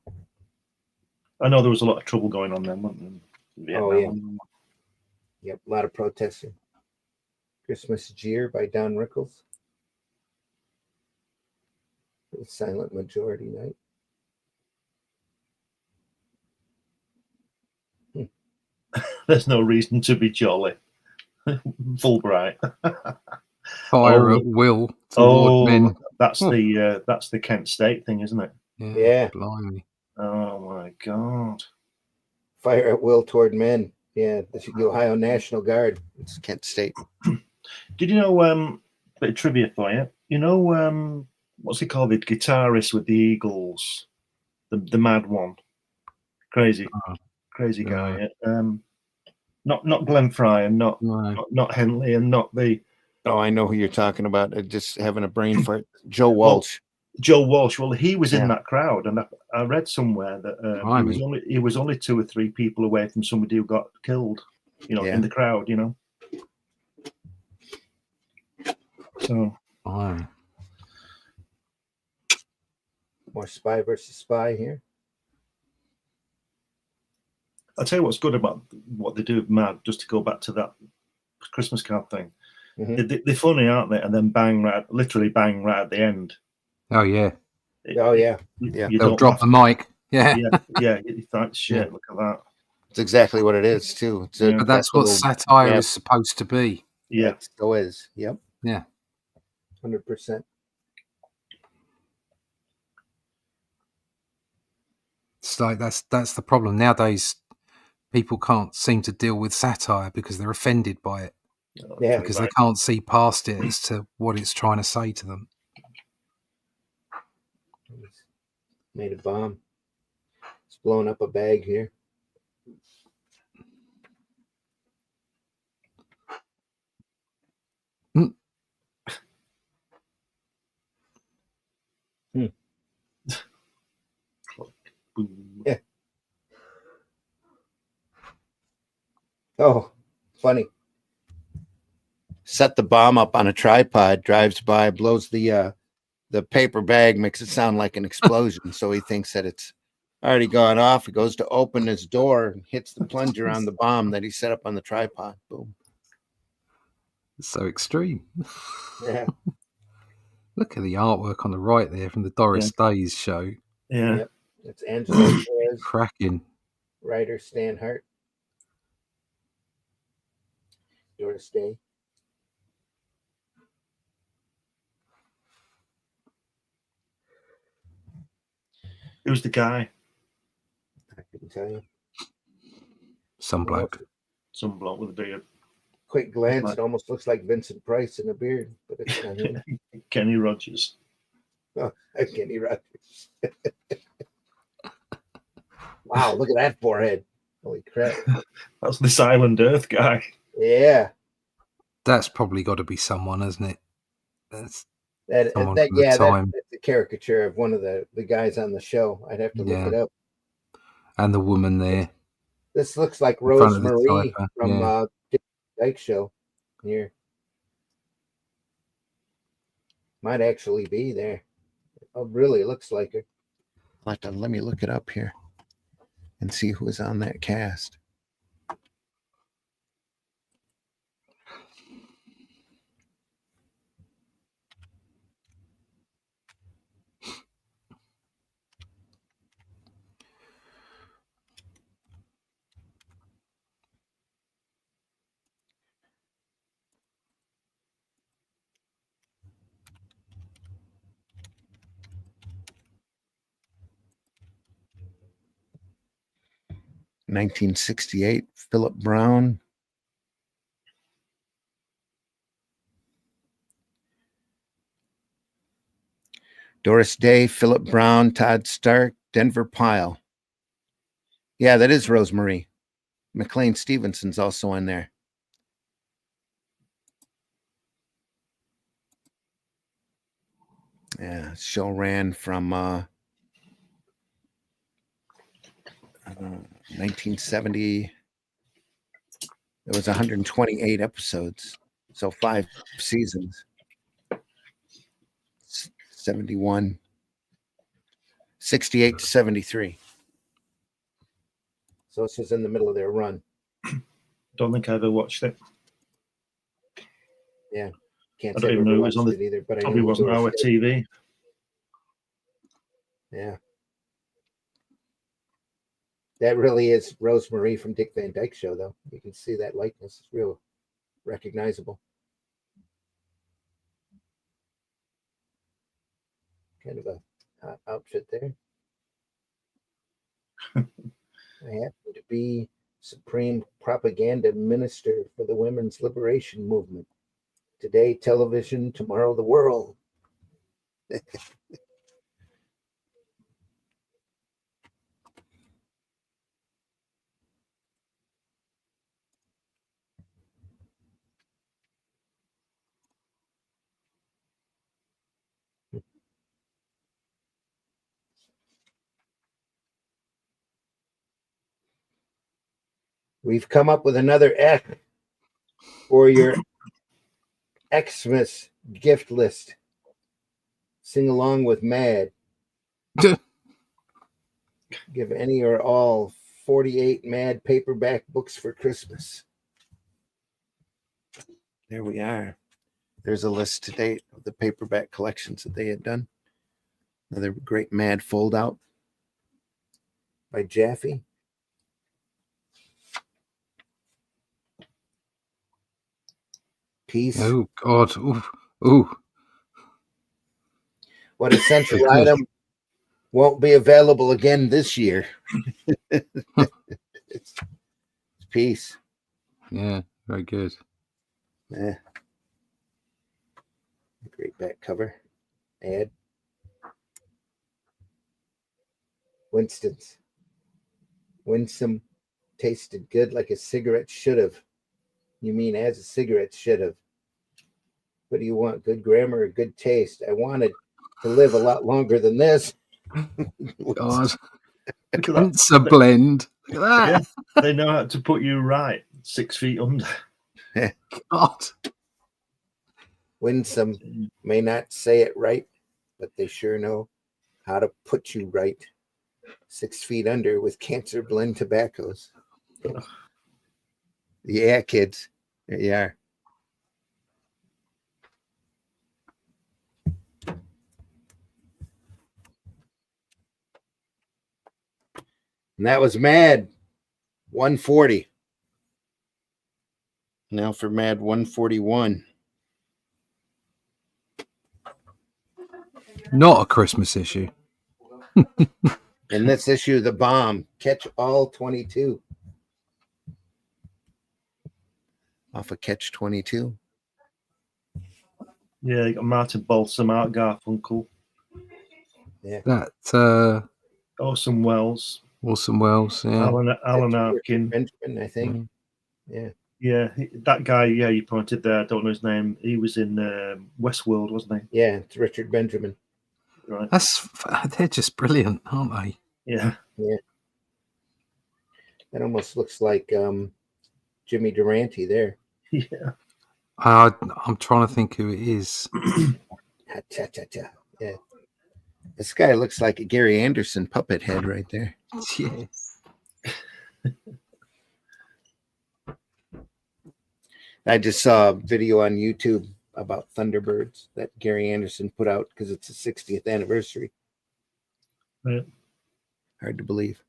S4: I know there was a lot of trouble going on then, wasn't there?
S1: Oh, yeah. Yep, a lot of protesting. Christmas Jeer by Don Rickles. It was Silent Majority Night.
S4: There's no reason to be jolly. Fulbright.
S2: Fire
S4: Oh.
S2: at will toward men.
S4: That's the Kent State thing, isn't it?
S1: Yeah.
S2: Blimey.
S4: Oh my God.
S1: Fire at will toward men. Yeah, the Ohio National Guard. It's Kent State.
S4: Did you know, bit of trivia for you? You know, what's he called? The guitarist with the Eagles, the mad one, crazy guy. Not Glenn Fry and not Henley and not the.
S1: Oh, I know who you're talking about. Just having a brain fart. Joe Walsh.
S4: Joe Walsh. Well, he was
S1: Yeah.
S4: in that crowd, and I read somewhere that he was only 2 or 3 people away from somebody who got killed. You know, in the crowd. You know. So.
S2: Blimey.
S1: More Spy versus Spy here.
S4: I'll tell you what's good about what they do with Mad, just to go back to that Christmas card thing.
S1: Mm-hmm.
S4: They're funny, aren't they? And then literally bang right at the end.
S2: Oh yeah.
S1: Yeah.
S2: They'll drop the mic. Yeah.
S4: Yeah. You thought, shit, look at that.
S1: It's exactly what it is too.
S2: But that's what satire is supposed to be.
S4: Yeah.
S1: It still is. Yep.
S2: Yeah.
S1: 100%.
S2: It's like that's the problem nowadays. People can't seem to deal with satire because they're offended by it.
S1: Yeah.
S2: Because they can't see past it as to what it's trying to say to them.
S1: Made a bomb. It's blowing up a bag here. Yeah. Oh, funny. Set the bomb up on a tripod, drives by, blows the paper bag, makes it sound like an explosion. So he thinks that it's already gone off. He goes to open his door and hits the plunger on the bomb that he set up on the tripod. Boom.
S2: It's so extreme.
S1: Yeah.
S2: Look at the artwork on the right there from the Doris Day's show.
S4: Yeah.
S1: Yep. It's Angela Torres.
S2: Cracking.
S1: Writer Stan Hart. Doris Day.
S4: Who's the guy?
S1: I couldn't tell you.
S2: Some bloke.
S4: Some bloke with a beard.
S1: Quick glance, it almost looks like Vincent Price in a beard, but it's not him.
S4: Kenny Rogers.
S1: Oh, Kenny Rogers. Wow, look at that forehead. Holy crap.
S4: That's the Silent Earth guy.
S1: Yeah.
S2: That's probably got to be someone, hasn't it? That's
S1: That's a caricature of one of the guys on the show. I'd have to look it up.
S2: And the woman there.
S1: This looks like Rosemarie from Dyke Show here. Might actually be there. Oh, really looks like her. Let me look it up here and see who is on that cast. 1968, Philip Brown. Doris Day, Philip Brown, Todd Stark, Denver Pyle. Yeah, that is Rosemary. McLean Stevenson's also on there. Yeah, show ran from 1970. It was 128 episodes, so 5 seasons. 71, 68 to 73. So this was in the middle of their run.
S4: Don't think I ever watched it.
S1: Yeah, can't
S4: I
S1: say
S4: don't
S1: I
S4: even know
S1: ever
S4: it was
S1: watched
S4: on
S1: it either, but I
S4: Probably
S1: know
S4: wasn't our TV.
S1: Yeah. That really is Rosemary from Dick Van Dyke Show, though. You can see that likeness. It's real recognizable. Kind of a hot outfit there. I happen to be Supreme Propaganda Minister for the Women's Liberation Movement. Today, television, tomorrow, the world. We've come up with another X for your Xmas gift list. Sing along with Mad. Give any or all 48 Mad paperback books for Christmas. There we are. There's a list to date of the paperback collections that they had done. Another great Mad fold out by Jaffe. Peace.
S2: Oh God! Ooh, ooh.
S1: What essential item won't be available again this year? it's peace.
S2: Yeah, very good.
S1: Yeah. Great back cover. Ad. Winston's. Winsome tasted good like a cigarette should have. You mean as a cigarette should have. What do you want? Good grammar or good taste? I wanted to live a lot longer than this.
S2: God.
S4: Look at that.
S2: It's a blend. Look at that.
S4: Yeah, they know how to put you right 6 feet under.
S2: God.
S1: Winsome may not say it right, but they sure know how to put you right. 6 feet under with cancer blend tobaccos. Yeah, kids. There you are. And that was Mad 140. Now for Mad 141.
S2: Not a Christmas issue.
S1: In this issue, the bomb. Catch All 22. Off of Catch 22.
S4: Yeah, you got Martin Balsam, Art Garfunkel.
S1: Yeah.
S2: That
S4: Orson Welles.
S2: Orson Welles. Yeah.
S4: Alan Arkin.
S1: Benjamin, I think. Yeah.
S4: Yeah, that guy, yeah, you pointed there. I don't know his name. He was in Westworld, wasn't he?
S1: Yeah, it's Richard Benjamin.
S4: Right.
S2: They're just brilliant, aren't they?
S4: Yeah.
S1: Yeah. That almost looks like Jimmy Durante there.
S4: Yeah.
S2: I'm trying to think who it is.
S1: Yeah. This guy looks like a Gary Anderson puppet head right there.
S2: Yeah.
S1: I just saw a video on YouTube about Thunderbirds that Gary Anderson put out because it's the 60th anniversary.
S4: Right.
S1: Hard to believe.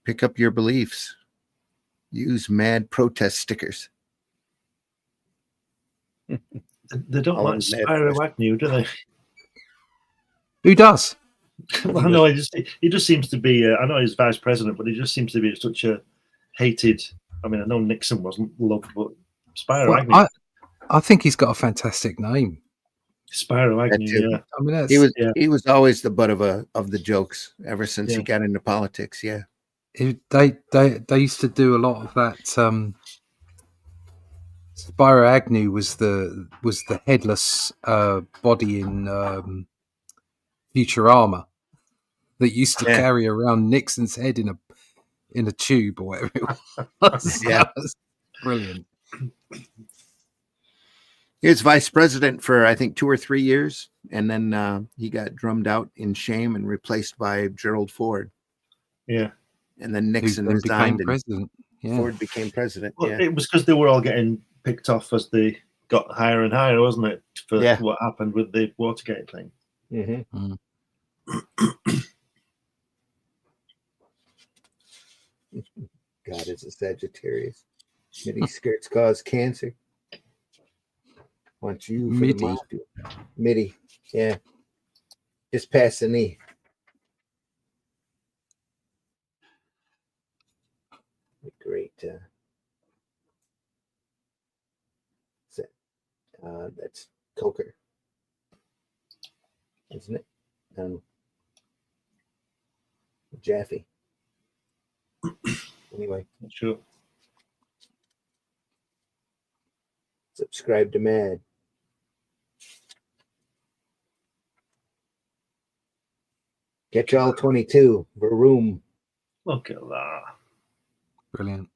S1: Pick up your beliefs. Use Mad protest stickers.
S4: They don't
S1: All
S4: like
S1: in Mad
S4: Spyro
S1: protest.
S4: Agnew, do they?
S2: Who does?
S4: Well, I know he just seems to be. I know he's vice president, but he just seems to be such a hated. I mean, I know Nixon wasn't loved, but Spiro
S2: Well,
S4: Agnew.
S2: I think he's got a fantastic name.
S4: Spiro
S1: That
S4: Agnew,
S1: too.
S4: yeah.
S2: I mean, that's
S1: He was always the butt of the jokes ever since
S4: Yeah.
S1: he got into politics. Yeah.
S2: they used to do a lot of that. Spiro Agnew was the headless body in Futurama that used to
S1: Yeah.
S2: carry around Nixon's head in a tube or whatever it was.
S1: Yeah.
S2: That was brilliant.
S1: He was vice president for, I think, 2 or 3 years. And then he got drummed out in shame and replaced by Gerald Ford.
S4: Yeah.
S1: And then
S2: Who
S1: Nixon
S2: then
S1: resigned
S2: became president.
S1: and
S2: Yeah.
S1: Ford became president.
S4: Well,
S1: Yeah.
S4: it was because they were all getting picked off as they got higher and higher, wasn't it? For
S1: Yeah.
S4: what happened with the Watergate thing.
S1: Mm-hmm. God is a Sagittarius. Midi skirts cause cancer. Want you for
S2: Midi.
S1: the mafia. Midi. Yeah. Just past the knee. Great. That's Coker, isn't it? Jaffe. Anyway,
S4: Not sure.
S1: subscribe to Mad. Catch all 22. Room.
S4: Look at that.
S2: Brilliant.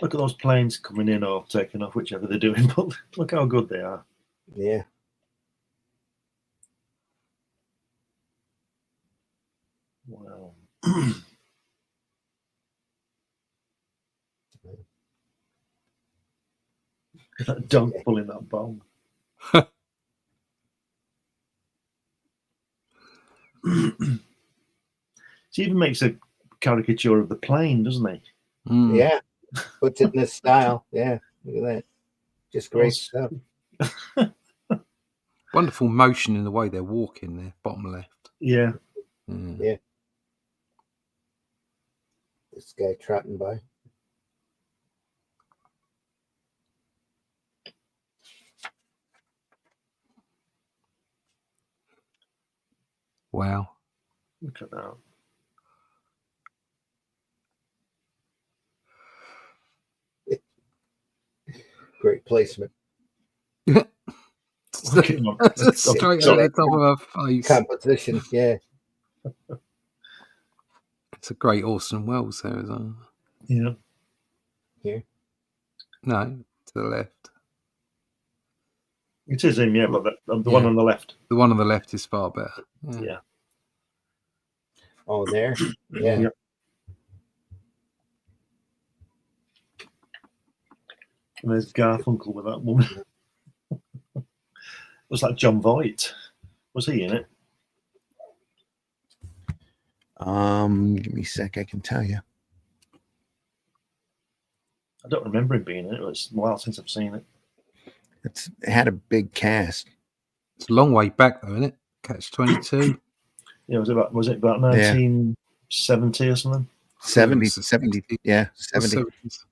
S4: Look at those planes coming in or taking off, whichever they're doing. But look how good they are.
S1: Yeah.
S4: Wow. That dog pulling that bomb. He even makes a caricature of the plane, doesn't he?
S2: Mm.
S1: Yeah. Puts it in this style. Yeah. Look at that. Just great stuff.
S2: Wonderful motion in the way they're walking there, bottom left.
S4: Yeah.
S2: Mm.
S1: Yeah. This guy trotting by.
S2: Wow.
S4: Look at that.
S1: Great placement.
S4: Look at him.
S2: Straight at the top of her face.
S1: Composition. Yeah.
S2: It's a great Orson Welles there as well.
S4: Yeah.
S1: Here.
S2: No, to the left.
S4: It is him, yeah, but the one on the left.
S2: The one on the left is far better.
S4: Yeah.
S1: Oh, there. Yeah.
S4: Yeah. And there's Garfunkel with that woman. Looks like John Voight. Was he in it?
S1: Give me a sec. I can tell you.
S4: I don't remember him being in it. It's a while since I've seen it.
S1: It had a big cast.
S2: It's a long way back though, isn't it? Catch 22.
S4: Yeah, was it about 1970 or something?
S1: 70,
S2: It's a
S1: 70.
S2: 60s.
S1: Yeah, 70.
S2: 70s.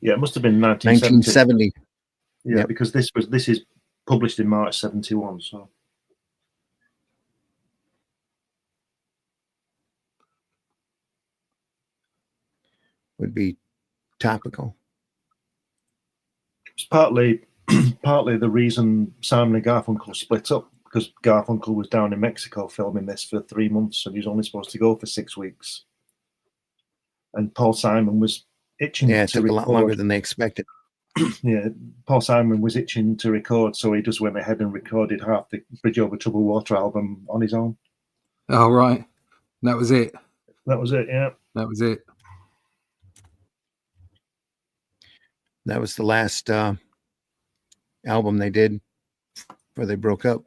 S4: Yeah, it must have been 1970.
S1: 1970.
S4: Yeah,
S1: Yep.
S4: because this is published in March 71. So
S1: Would be topical.
S4: it's partly the reason Simon and Garfunkel split up, because Garfunkel was down in Mexico filming this for 3 months, and he was only supposed to go for 6 weeks. And Paul Simon was itching
S1: Yeah, it
S4: to
S1: took a lot
S4: record.
S1: longer than they expected.
S4: Yeah, Paul Simon was itching to record, so he just went ahead and recorded half the Bridge Over Troubled Water album on his own.
S2: Oh, right. That was it.
S4: That was it, yeah.
S2: That was it.
S1: That was the last album they did before they broke up.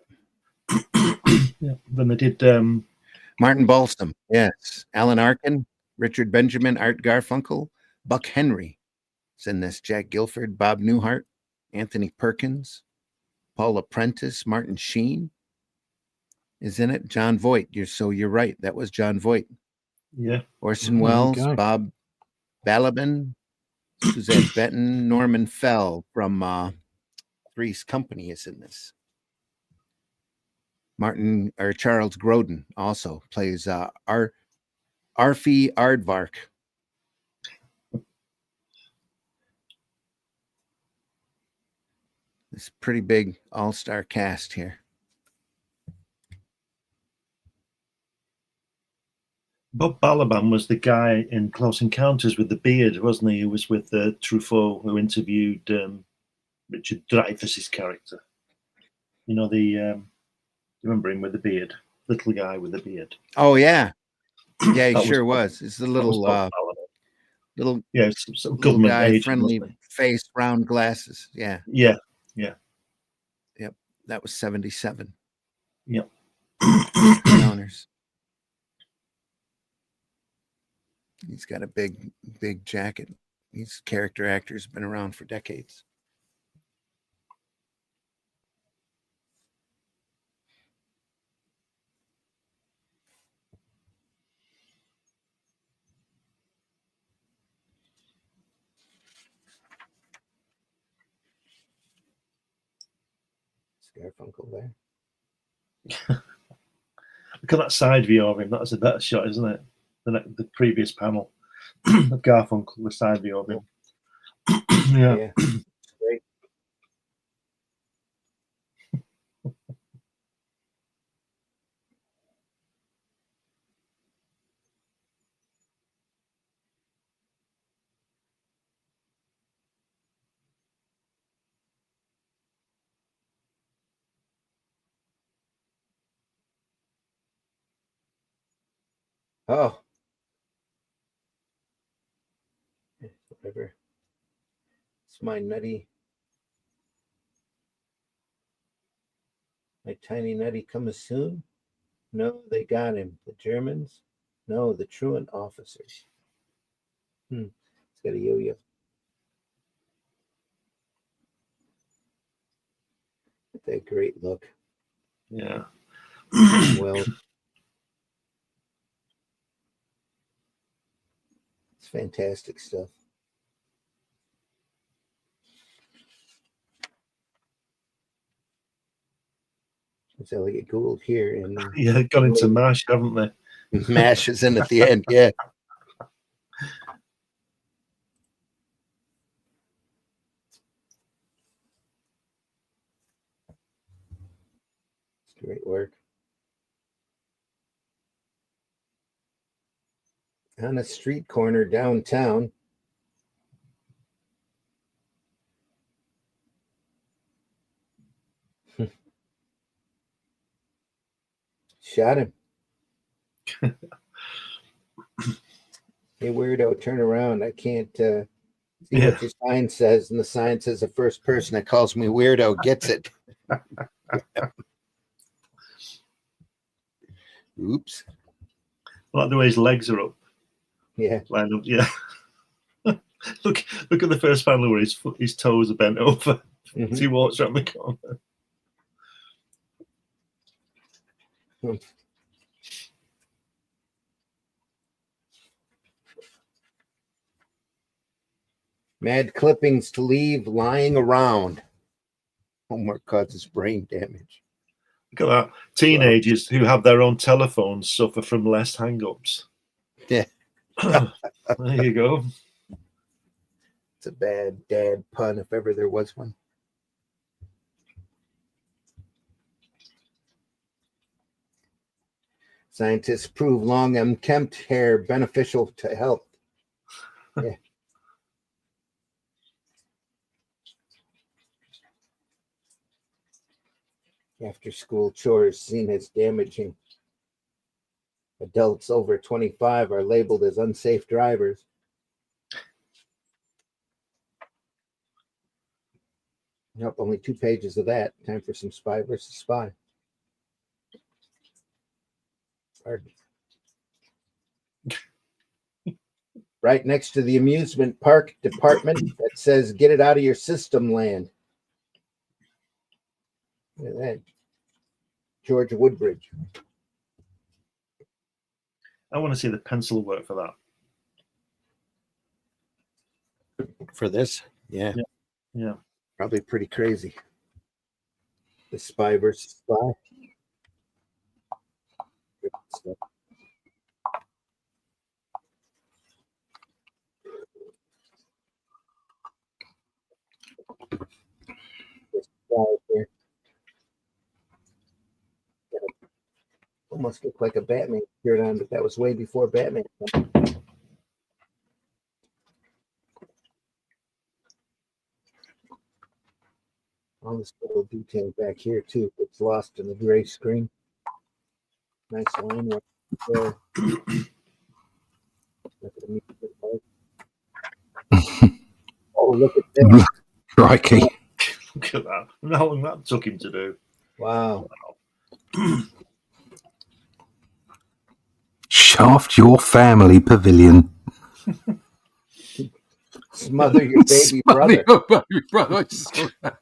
S4: Yeah. Then they did
S1: Martin Balsam, yes. Alan Arkin, Richard Benjamin, Art Garfunkel, Buck Henry is in this. Jack Gilford, Bob Newhart, Anthony Perkins, Paula Prentice, Martin Sheen is in it. John Voight. You're right. That was John Voight.
S4: Yeah.
S1: Orson
S2: There you
S1: Welles,
S2: go.
S1: Bob Balaban, Suzette Benton, Norman Fell from Three's Company is in this. Charles Grodin also plays Arfie Aardvark. This pretty big all-star cast here.
S4: Bob Balaban was the guy in Close Encounters with the beard, wasn't he? Who was with Truffaut, who interviewed Richard Dreyfuss's character. You know, you remember him with the beard? Little guy with the beard.
S1: Oh, yeah. Yeah, he
S4: That
S1: sure
S4: Bob-
S1: was. It's the
S4: that
S1: little,
S4: Bob Balaban.
S1: little,
S4: Yeah, some
S1: little
S4: government
S1: guy,
S4: agent,
S1: friendly
S4: wasn't
S1: face, round glasses. Yeah.
S4: he? Yeah, yeah.
S1: Yep. That was 77.
S4: Yep.
S1: Honors. He's got a big jacket. These character actors have been around for decades. Garfunkel there.
S4: Look at that side view of him. That's a better shot, isn't it? The previous panel of Garfunkel, the side view of him. Yeah.
S1: Great. Oh. Whatever. It's my tiny nutty coming soon. No, they got him. The Germans? No, the truant officers. It's got a yo-yo. That great look.
S4: Yeah.
S1: Well, it's fantastic stuff. It's Elliot Gould here, and
S4: Yeah, got into MASH, haven't they?
S1: MASH is in at the end. Yeah. It's great work. On a street corner downtown. Shot him. Hey, weirdo, turn around. I can't see what your sign says. And the sign says the first person that calls me weirdo gets it. Oops.
S4: I like the way his legs are up.
S1: Yeah.
S4: Lined up. Yeah. Look at the first panel where his toes are bent over as he walks around the corner.
S1: Mad clippings to leave lying around. Homework causes brain damage.
S4: Look at that. Teenagers who have their own telephones suffer from less hang-ups.
S1: Yeah.
S4: There you go.
S1: It's a bad dad pun if ever there was one. Scientists prove long unkempt hair beneficial to health. Yeah. After school chores seen as damaging. Adults over 25 are labeled as unsafe drivers. Nope, only 2 pages of that. Time for some Spy versus Spy. Pardon. Right next to the amusement park department that says, get it out of your system land. Look at that. George Woodbridge.
S4: I want to see the pencil work for that.
S1: For this? Yeah.
S4: Yeah.
S1: Probably pretty crazy. The Spy versus Spy. Good stuff. This guy here. Almost looked like a Batman shirt on, but that was way before Batman. All this little detail back here too. It's lost in the gray screen. Nice line right there. Look at the music part. Oh, look at that.
S2: Crikey.
S4: Look at that. How long that took him to do.
S1: Wow.
S2: Shaft your family pavilion.
S1: Smother your baby brother.
S2: Your baby brother. I saw that.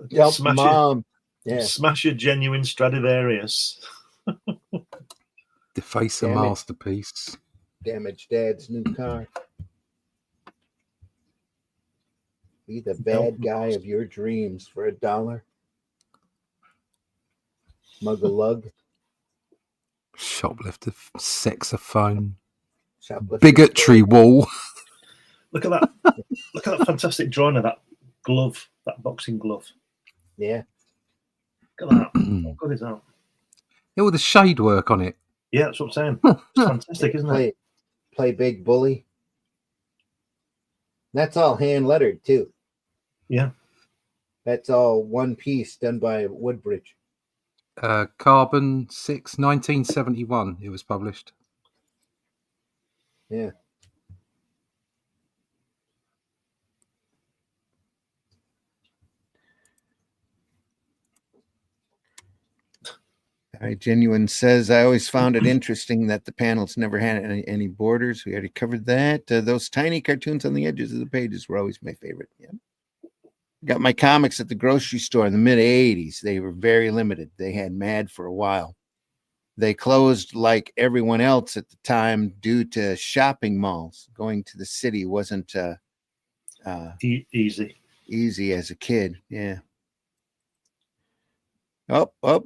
S1: Dump
S4: Smash
S1: mom.
S4: It.
S1: Yeah.
S4: Smash a genuine Stradivarius.
S2: Deface a
S1: Damn it.
S2: masterpiece.
S1: Damage dad's new car. Be the bad guy of your dreams for $1. Mug a lug.
S2: Shoplifter sexophone.
S1: Shoplifter.
S2: Bigotry wall.
S4: Look at that. Look at that fantastic drawing of that glove, that boxing glove.
S1: Yeah.
S4: Look at that. How good is that?
S2: Yeah, with the shade work on it.
S4: Yeah, that's what I'm saying. It's fantastic, isn't it?
S1: Play big bully. That's all hand lettered too.
S4: Yeah.
S1: That's all one piece done by Woodbridge.
S2: Carbon 6, 1971 it was published.
S1: Yeah. Genuine says, I always found it interesting that the panels never had any borders. We already covered that. Those tiny cartoons on the edges of the pages were always my favorite. Yeah. Got my comics at the grocery store in the mid 80s. They were very limited. They had Mad for a while. They closed like everyone else at the time due to shopping malls. Going to the city wasn't
S4: easy
S1: as a kid. Yeah. Oh.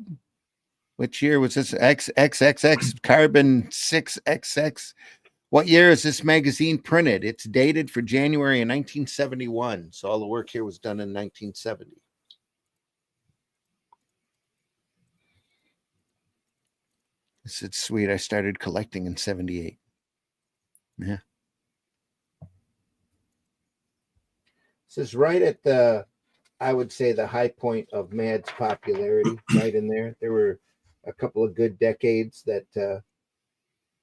S1: Which year was this? XXXX Carbon 6XX. What year is this magazine printed? It's dated for January of 1971. So all the work here was done in 1970. This is sweet. I started collecting in 78. Yeah. This is right at the, I would say, the high point of Mad's popularity, right in there. There were a couple of good decades that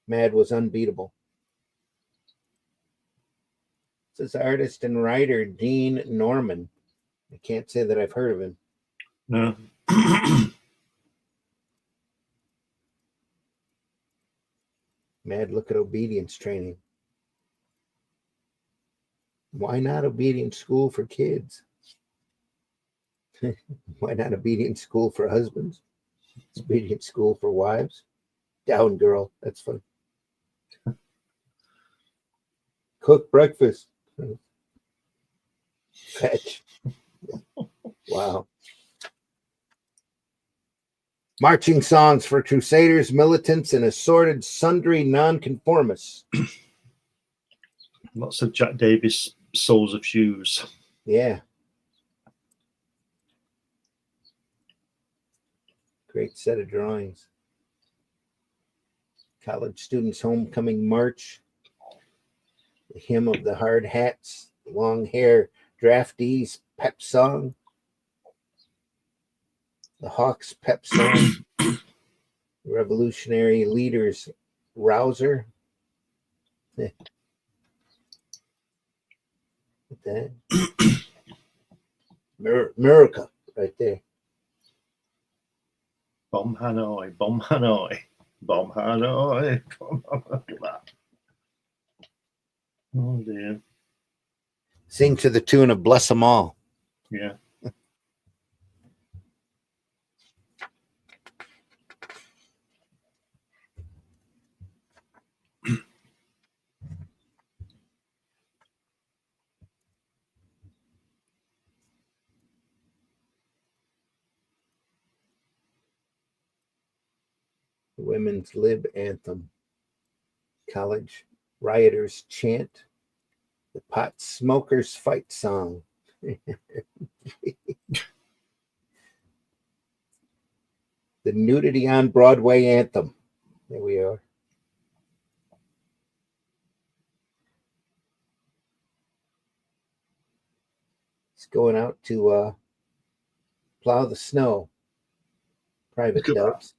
S1: Mad was unbeatable. This is artist and writer Dean Norman. I can't say that I've heard of him.
S4: No.
S1: Mad look at obedience training. Why not obedience school for kids? Why not obedience school for husbands? Obedience school for wives? Down girl. That's fun. Cook breakfast. Fetch. Wow. Marching songs for crusaders, militants, and assorted sundry nonconformists.
S4: Lots of Jack Davis soles of shoes.
S1: Yeah. Great set of drawings. College students' homecoming march. The hymn of the hard hats. Long hair draftees pep song. The Hawks pep song. Revolutionary leaders rouser. Look at that. America right there.
S4: Bomb Hanoi, bomb Hanoi, bomb Hanoi. Look at that. Oh dear.
S1: Sing to the tune of Bless 'Em All.
S4: Yeah.
S1: Women's Lib Anthem. College rioters chant. The pot smokers fight song. The nudity on Broadway anthem. There we are. He's going out to plow the snow. Private dubs.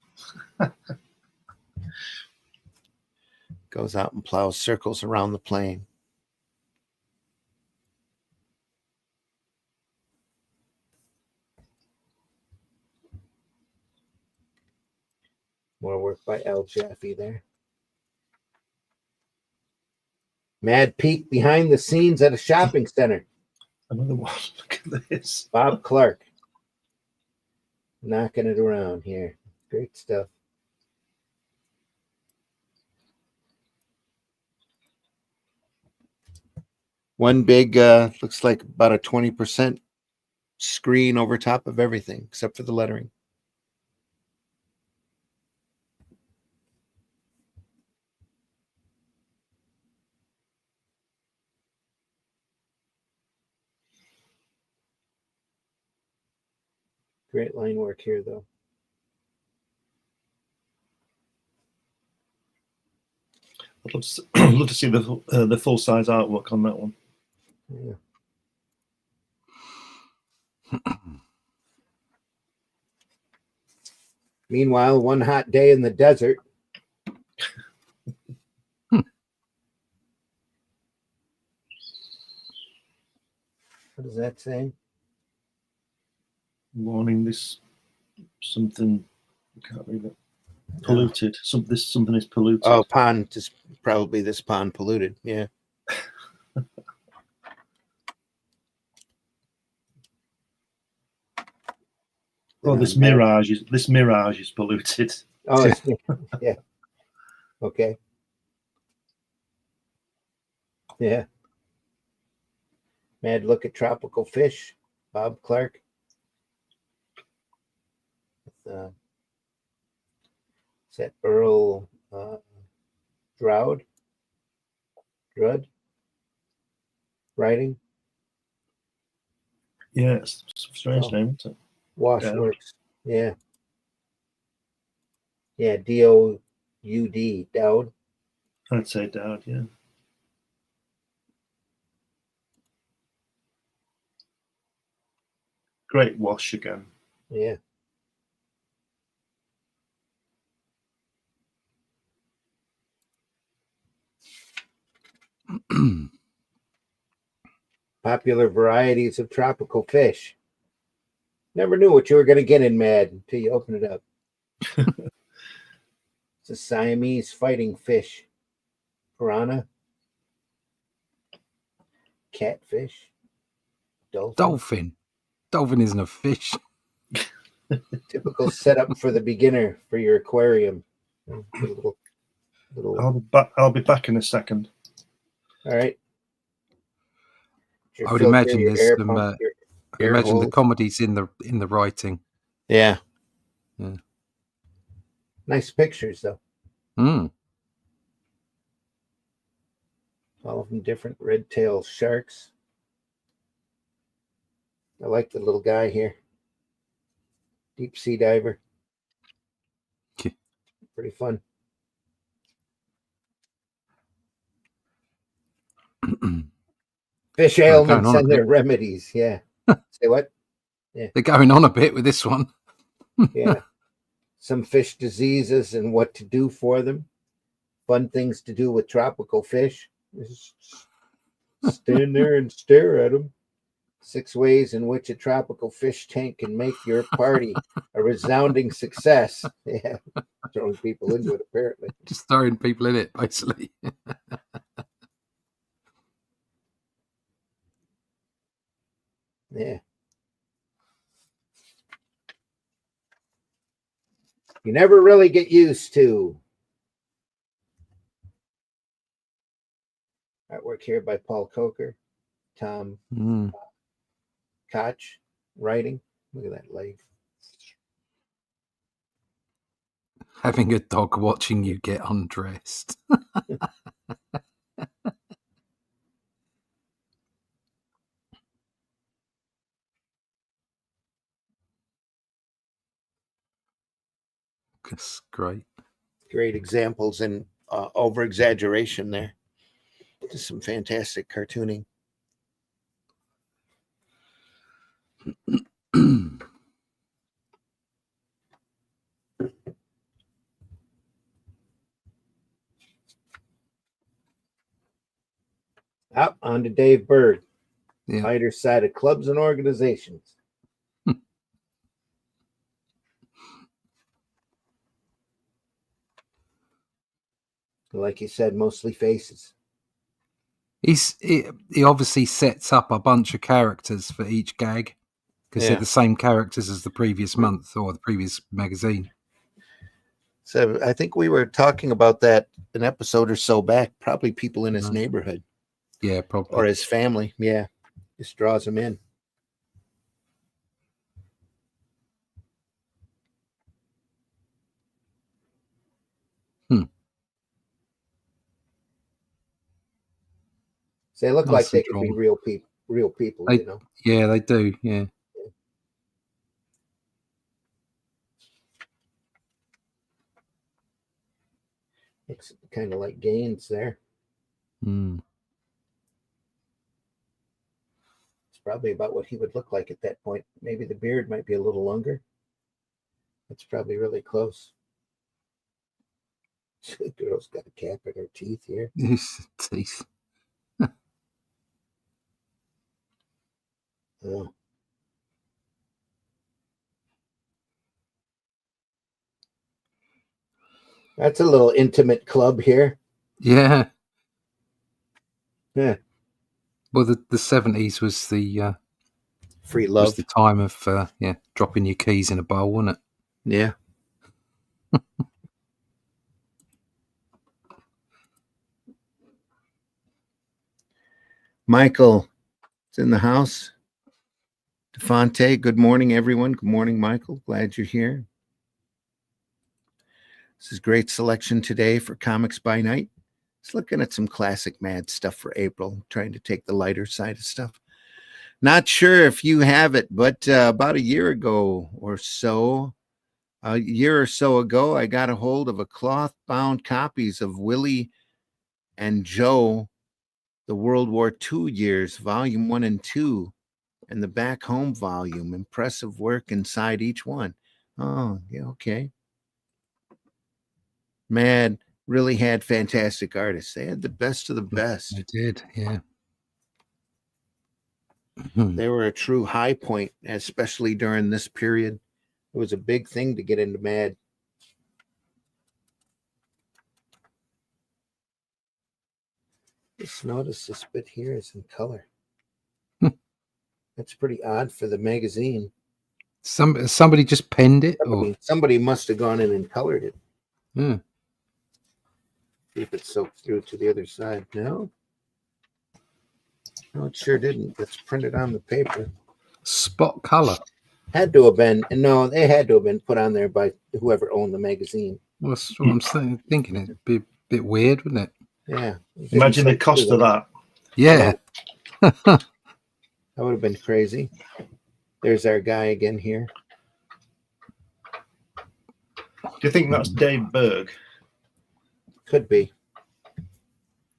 S1: Goes out and plows circles around the plane. More work by Al Jaffe there. Mad peek behind the scenes at a shopping center.
S4: Another one. Look at this.
S1: Bob Clark. Knocking it around here. Great stuff. One big, looks like about a 20% screen over top of everything, except for the lettering. Great line work here, though.
S4: I'd love to see the full size artwork on that one.
S1: Yeah. Meanwhile, one hot day in the desert. What does that say?
S4: Warning: this something. I can't read it. Polluted. Something is polluted.
S1: Oh, pond. Just probably this pond polluted. Yeah.
S4: Oh, this mirage is polluted.
S1: Oh, it's, yeah. Okay. Yeah. Mad look at tropical fish. Bob Clark. Is that Earl Drudd writing?
S4: Yeah, it's a strange name, isn't it?
S1: Washworks. Yeah. Yeah, D-O-U-D, Dowd.
S4: I'd say Dowd, yeah. Great wash again.
S1: Yeah. Popular varieties of tropical fish. Never knew what you were going to get in Mad until you open it up. It's a Siamese fighting fish. Piranha. Catfish.
S2: Dolphin. Dolphin isn't a fish.
S1: Typical setup for the beginner for your aquarium. Little.
S4: I'll be back in a second.
S1: All right.
S2: I would imagine there's some. I imagine the comedy's in the writing.
S1: Yeah.
S2: Yeah.
S1: Nice pictures though.
S2: Mm.
S1: All of them different. Red-tailed sharks. I like the little guy here. Deep sea diver.
S2: Okay.
S1: Pretty fun. Fish ailments and their remedies. Yeah. Say what?
S2: Yeah. They're going on a bit with this one.
S1: Yeah. Some fish diseases and what to do for them. Fun things to do with tropical fish. Just stand there and stare at them. 6 ways in which a tropical fish tank can make your party a resounding success. Yeah. Throwing people into it, apparently.
S2: Just throwing people in it, basically.
S1: Yeah. You never really get used to. Artwork here by Paul Coker. Tom Koch writing. Look at that leg.
S2: Having a dog watching you get undressed. That's great.
S1: Great examples and over exaggeration there. Just some fantastic cartooning. Up on to Dave Berg,
S2: Yeah.
S1: lighter side of clubs and organizations. Like you said, mostly faces.
S2: He obviously sets up a bunch of characters for each gag because they're the same characters as the previous month or the previous magazine.
S1: So I think we were talking about that an episode or so back. Probably people in his neighborhood.
S2: Yeah, probably.
S1: Or his family. Yeah. Just draws them in. So they look like they could be real people, you know.
S2: Yeah, they do. Yeah.
S1: Looks kind of like Gaines there.
S2: Mm.
S1: It's probably about what he would look like at that point. Maybe the beard might be a little longer. It's probably really close. The girl's got a cap in her teeth here.
S2: Teeth.
S1: Oh. That's a little intimate club here.
S2: Yeah.
S1: Yeah.
S2: Well, the 70s was the
S1: free love.
S2: Was the time of dropping your keys in a bowl, wasn't it?
S1: Yeah. Michael is in the house. DeFonte, good morning, everyone. Good morning, Michael. Glad you're here. This is great selection today for Comics by Night. Just looking at some classic Mad stuff for April, trying to take the lighter side of stuff. Not sure if you have it, but about a year or so ago, I got a hold of a cloth-bound copies of Willie and Joe, the World War II years, volume 1 and 2, and the back home volume. Impressive work inside each one. Oh, yeah, okay. Mad really had fantastic artists. They had the best of the best.
S2: They did, yeah.
S1: They were a true high point, especially during this period. It was a big thing to get into Mad. Just notice this bit here is in color. That's pretty odd for the magazine.
S2: Somebody just penned it?
S1: Somebody must have gone in and colored it.
S2: Yeah.
S1: See if it soaked through to the other side. No, it sure didn't. It's printed on the paper.
S2: Spot color.
S1: Had to have been. No, they had to have been put on there by whoever owned the magazine.
S2: Well, that's what I'm thinking. It'd be a bit weird, wouldn't it?
S1: Yeah.
S4: Imagine the cost of that.
S2: Yeah.
S1: That would have been crazy. There's our guy again here.
S4: Do you think that's Dave Berg?
S1: Could be.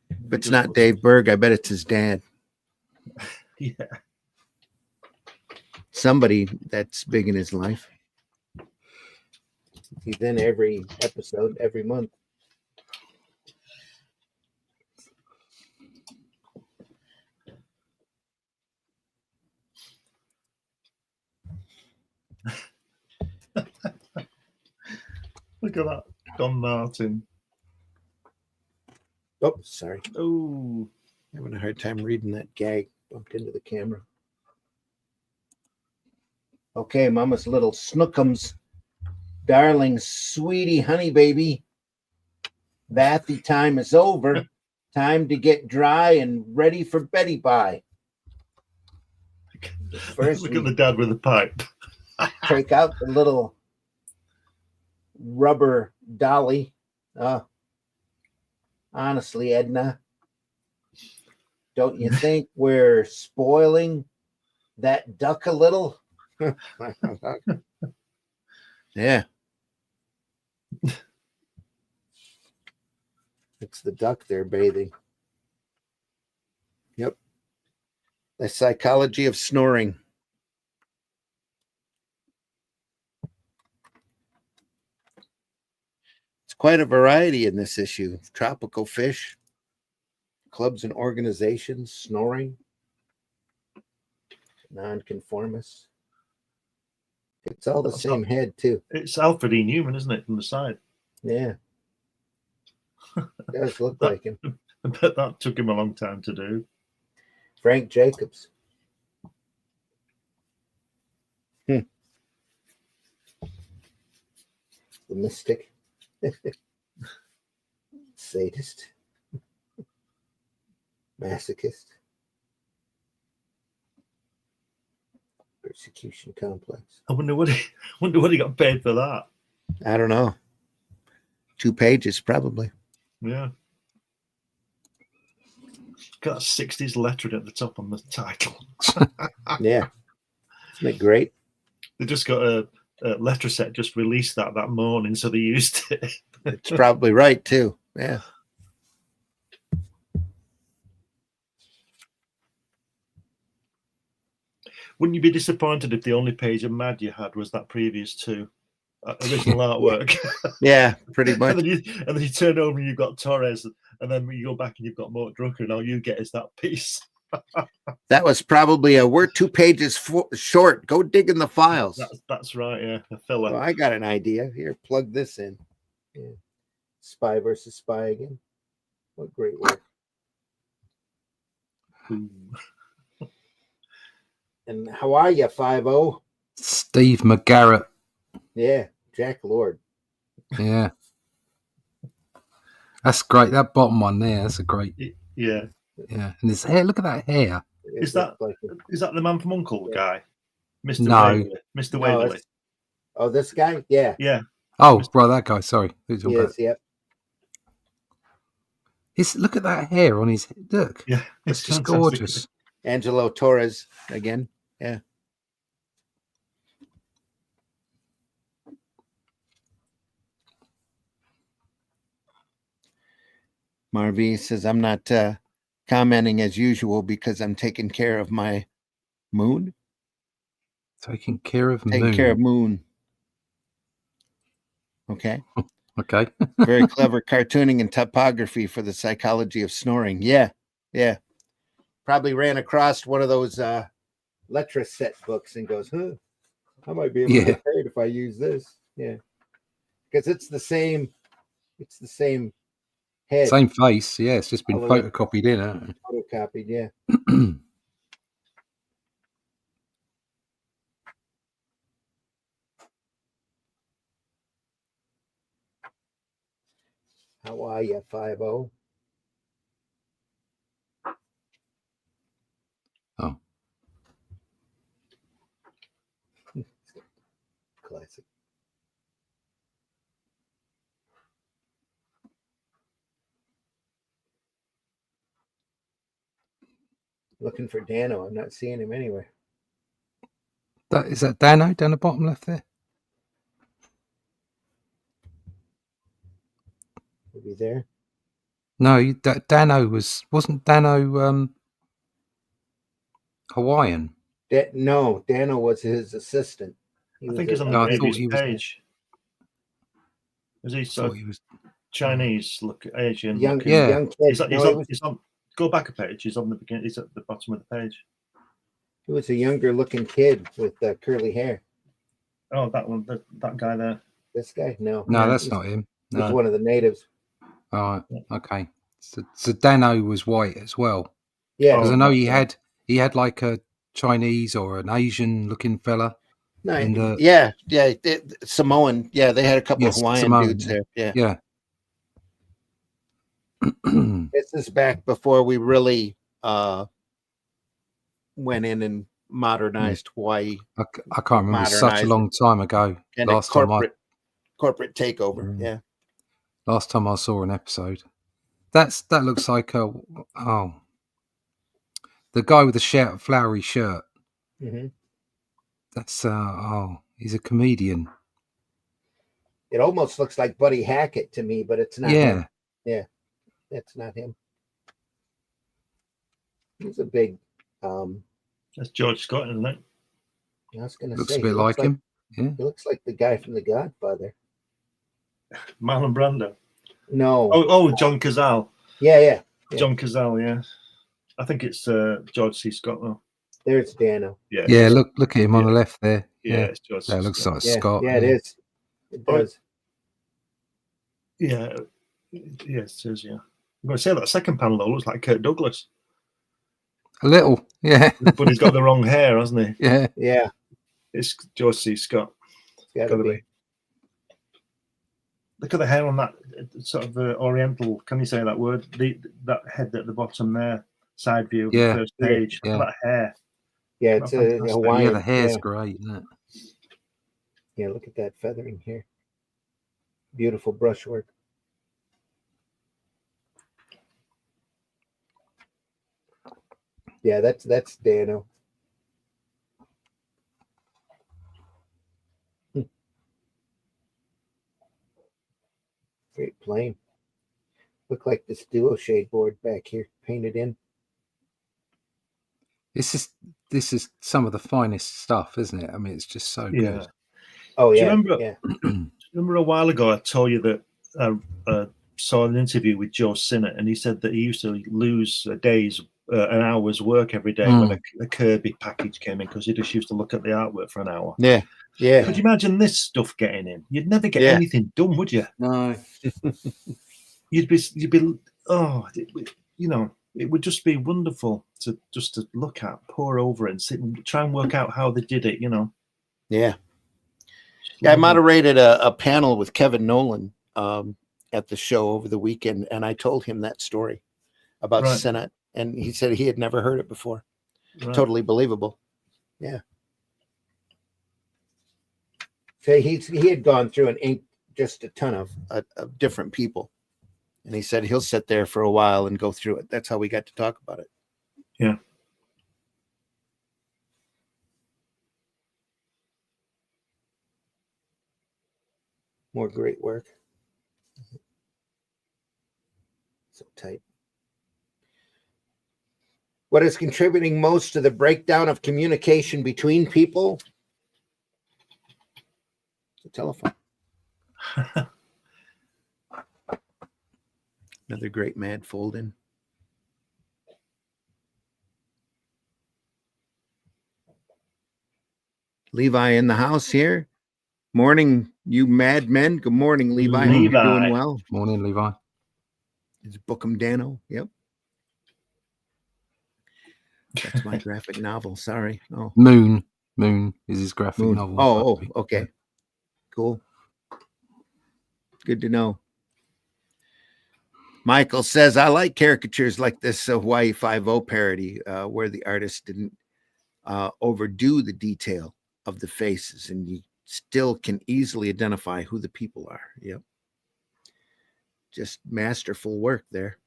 S1: If it's not Dave Berg, I bet it's his dad.
S4: Yeah.
S1: Somebody that's big in his life. He's in every episode, every month.
S4: Look at that. Don Martin.
S1: Oh, sorry.
S4: Oh,
S1: Having a hard time reading that gag. Bumped into the camera. Okay, Mama's little snookums. Darling, sweetie, honey baby. Bathy time is over. Time to get dry and ready for Betty bye. First,
S4: look at the dad with the pipe.
S1: take out the little rubber dolly. Honestly, Edna, don't you think we're spoiling that duck a little? Yeah. It's the duck they're bathing. Yep. The psychology of snoring. It's quite a variety in this issue. Tropical fish, clubs and organizations, snoring, nonconformists. It's all the same head, too.
S4: It's Alfred E. Newman, isn't it, from the side?
S1: Yeah. It does look like him.
S4: I bet that took him a long time to do.
S1: Frank Jacobs. The mystic. Sadist. Masochist. Persecution complex.
S4: I wonder what he got paid for that.
S1: I don't know. 2 pages, probably.
S4: Yeah. Got 60s lettering at the top on the title.
S1: Yeah. Isn't it great?
S4: They just got a letter set just released that morning, so they used it.
S1: It's probably right, too. Yeah.
S4: Wouldn't you be disappointed if the only page of Mad you had was that previous to original artwork?
S1: Yeah, pretty much.
S4: and then you turn over and you've got Torres, and then you go back and you've got Mort Drucker, and all you get is that piece.
S1: That was probably we're 2 pages short. Go dig in the files.
S4: That's right, yeah. A filler.
S1: Oh, I got an idea. Here, plug this in. Yeah. Spy versus Spy again. What great work.
S4: Ooh.
S1: And how are you, 5-0?
S2: Steve McGarrett.
S1: Yeah, Jack Lord.
S2: Yeah. That's great. That bottom one there, that's a great.
S4: Yeah.
S2: Yeah. And his hair, look at that hair.
S4: Is that the Man from U.N.C.L.E. guy? Mr.
S2: No.
S4: Waverley. Mr.
S1: No,
S4: Waverley.
S1: Oh, this guy? Yeah.
S4: Yeah.
S2: Oh, right, that guy. Sorry. Who's talking about?
S1: Yes, yep.
S2: Look at that hair on his head. Look.
S4: Yeah.
S2: It's just
S4: fantastic.
S2: gorgeous.
S1: Angelo Torres again. Yeah. Marvy says, I'm not commenting as usual because I'm taking care of my moon.
S2: Taking care of
S1: Taking
S2: Moon.
S1: care of moon. Okay.
S2: Okay.
S1: Very clever cartooning and typography for the psychology of snoring. Yeah. Yeah. Probably ran across one of those Letra set books and goes, I might be able to get paid if I use this. Yeah. Because it's the same head.
S2: Same face. Yeah, it's just been
S1: All of it.
S2: photocopied in, hasn't it?
S1: Photocopied, yeah. How are you, 5-0?
S2: Oh.
S1: Classic. Looking for Dano. I'm not seeing him anywhere.
S2: Is that Dano down the bottom left there?
S1: Is he there?
S2: No, Dano wasn't Dano Hawaiian?
S1: No, Dano was his assistant.
S4: I think he's on
S2: No,
S4: the
S2: I thought
S4: previous
S2: he was
S4: page. Is he
S2: thought he was
S4: Chinese? Look, Asian.
S1: Young
S4: looking.
S2: Yeah.
S1: young kid.
S4: He's on. Go back a page. He's on the beginning. He's at the bottom of the page.
S1: He was a younger looking kid with curly hair.
S4: Oh, that one. That guy there.
S1: This guy? No.
S2: No, that's
S1: he's,
S2: not him.
S1: He's
S2: No.
S1: one of the natives.
S2: All right. Okay. So Dano was white as well.
S1: Yeah.
S2: Because I know he had like a Chinese or an Asian looking fella.
S1: No,
S2: And,
S1: yeah. Samoan. Yeah, they had a couple
S2: Yes,
S1: of Hawaiian
S2: Samoan,
S1: dudes there. Yeah.
S2: Yeah.
S1: This is back before we really went in and modernized Hawaii.
S2: I can't remember. It was such a long time ago.
S1: And
S2: Last time
S1: corporate takeover.
S2: Mm.
S1: Yeah.
S2: Last time I saw an episode, that looks like the guy with the flowery shirt.
S1: Mm-hmm.
S2: That's he's a comedian.
S1: It almost looks like Buddy Hackett to me, but it's not him. Yeah, that's not him. He's a big.
S4: That's George Scott, isn't it?
S1: I was going to
S2: Looks
S1: say
S2: a bit like him. Yeah.
S1: He looks like the guy from The Godfather.
S4: Marlon Brando.
S1: No.
S4: Oh, John Cazale.
S1: Yeah.
S4: John Cazale, yeah. I think it's George C. Scott, though.
S1: There's Dano.
S2: Yeah, look at him on the left there.
S4: Yeah, it's George C.
S2: That looks
S4: Scott.
S2: like Scott.
S1: Yeah, it is. It does.
S4: Yeah. Yes, it is, yeah. I'm going to say that second panel, though, looks like Kirk Douglas.
S2: A little, yeah.
S4: But he's got the wrong hair, hasn't he?
S1: Yeah.
S4: It's George C. Scott.
S1: It's gotta be.
S4: Look at the hair on that sort of oriental, can you say that word? That head at the bottom there, side view of the first page. Look at that hair.
S1: Yeah, it's a Hawaiian.
S2: Yeah, the hair's great, isn't it?
S1: Yeah, look at that feathering here. Beautiful brushwork. Yeah, that's Dano. Great plane. Look like this duo shade board back here painted in.
S2: This is some of the finest stuff, isn't it? I mean, it's just so good.
S1: Oh yeah.
S4: Do you remember a while ago I told you that I saw an interview with Joe Sinnott, and he said that he used to lose an hour's work every day when a Kirby package came in, because he just used to look at the artwork for an hour.
S1: Yeah.
S4: Could you imagine this stuff getting in? You'd never get anything done, would you?
S2: No.
S4: You'd be it would just be wonderful to look at, pore over it, and sit and try and work out how they did it,
S1: Yeah, I moderated a panel with Kevin Nolan at the show over the weekend, and I told him that story about Sinnott, and he said he had never heard it before. Totally believable. Yeah. So he had gone through and inked just a ton of different people, and he said he'll sit there for a while and go through it. That's how we got to talk about it.
S4: Yeah.
S1: More great work. So tight. What is contributing most to the breakdown of communication between people? The telephone. Another great Mad fold-in. Levi in the house here. Morning, you mad men. Good morning, Levi. Hope you're doing well.
S2: Morning, Levi.
S1: It's Bookham Dano. Yep. That's my graphic novel. Sorry. Oh.
S2: Moon is his graphic novel.
S1: Oh, okay. Cool. Good to know. Michael says, I like caricatures like this Hawaii 5-0 parody where the artist didn't overdo the detail of the faces, and you still can easily identify who the people are. Yep. Just masterful work there.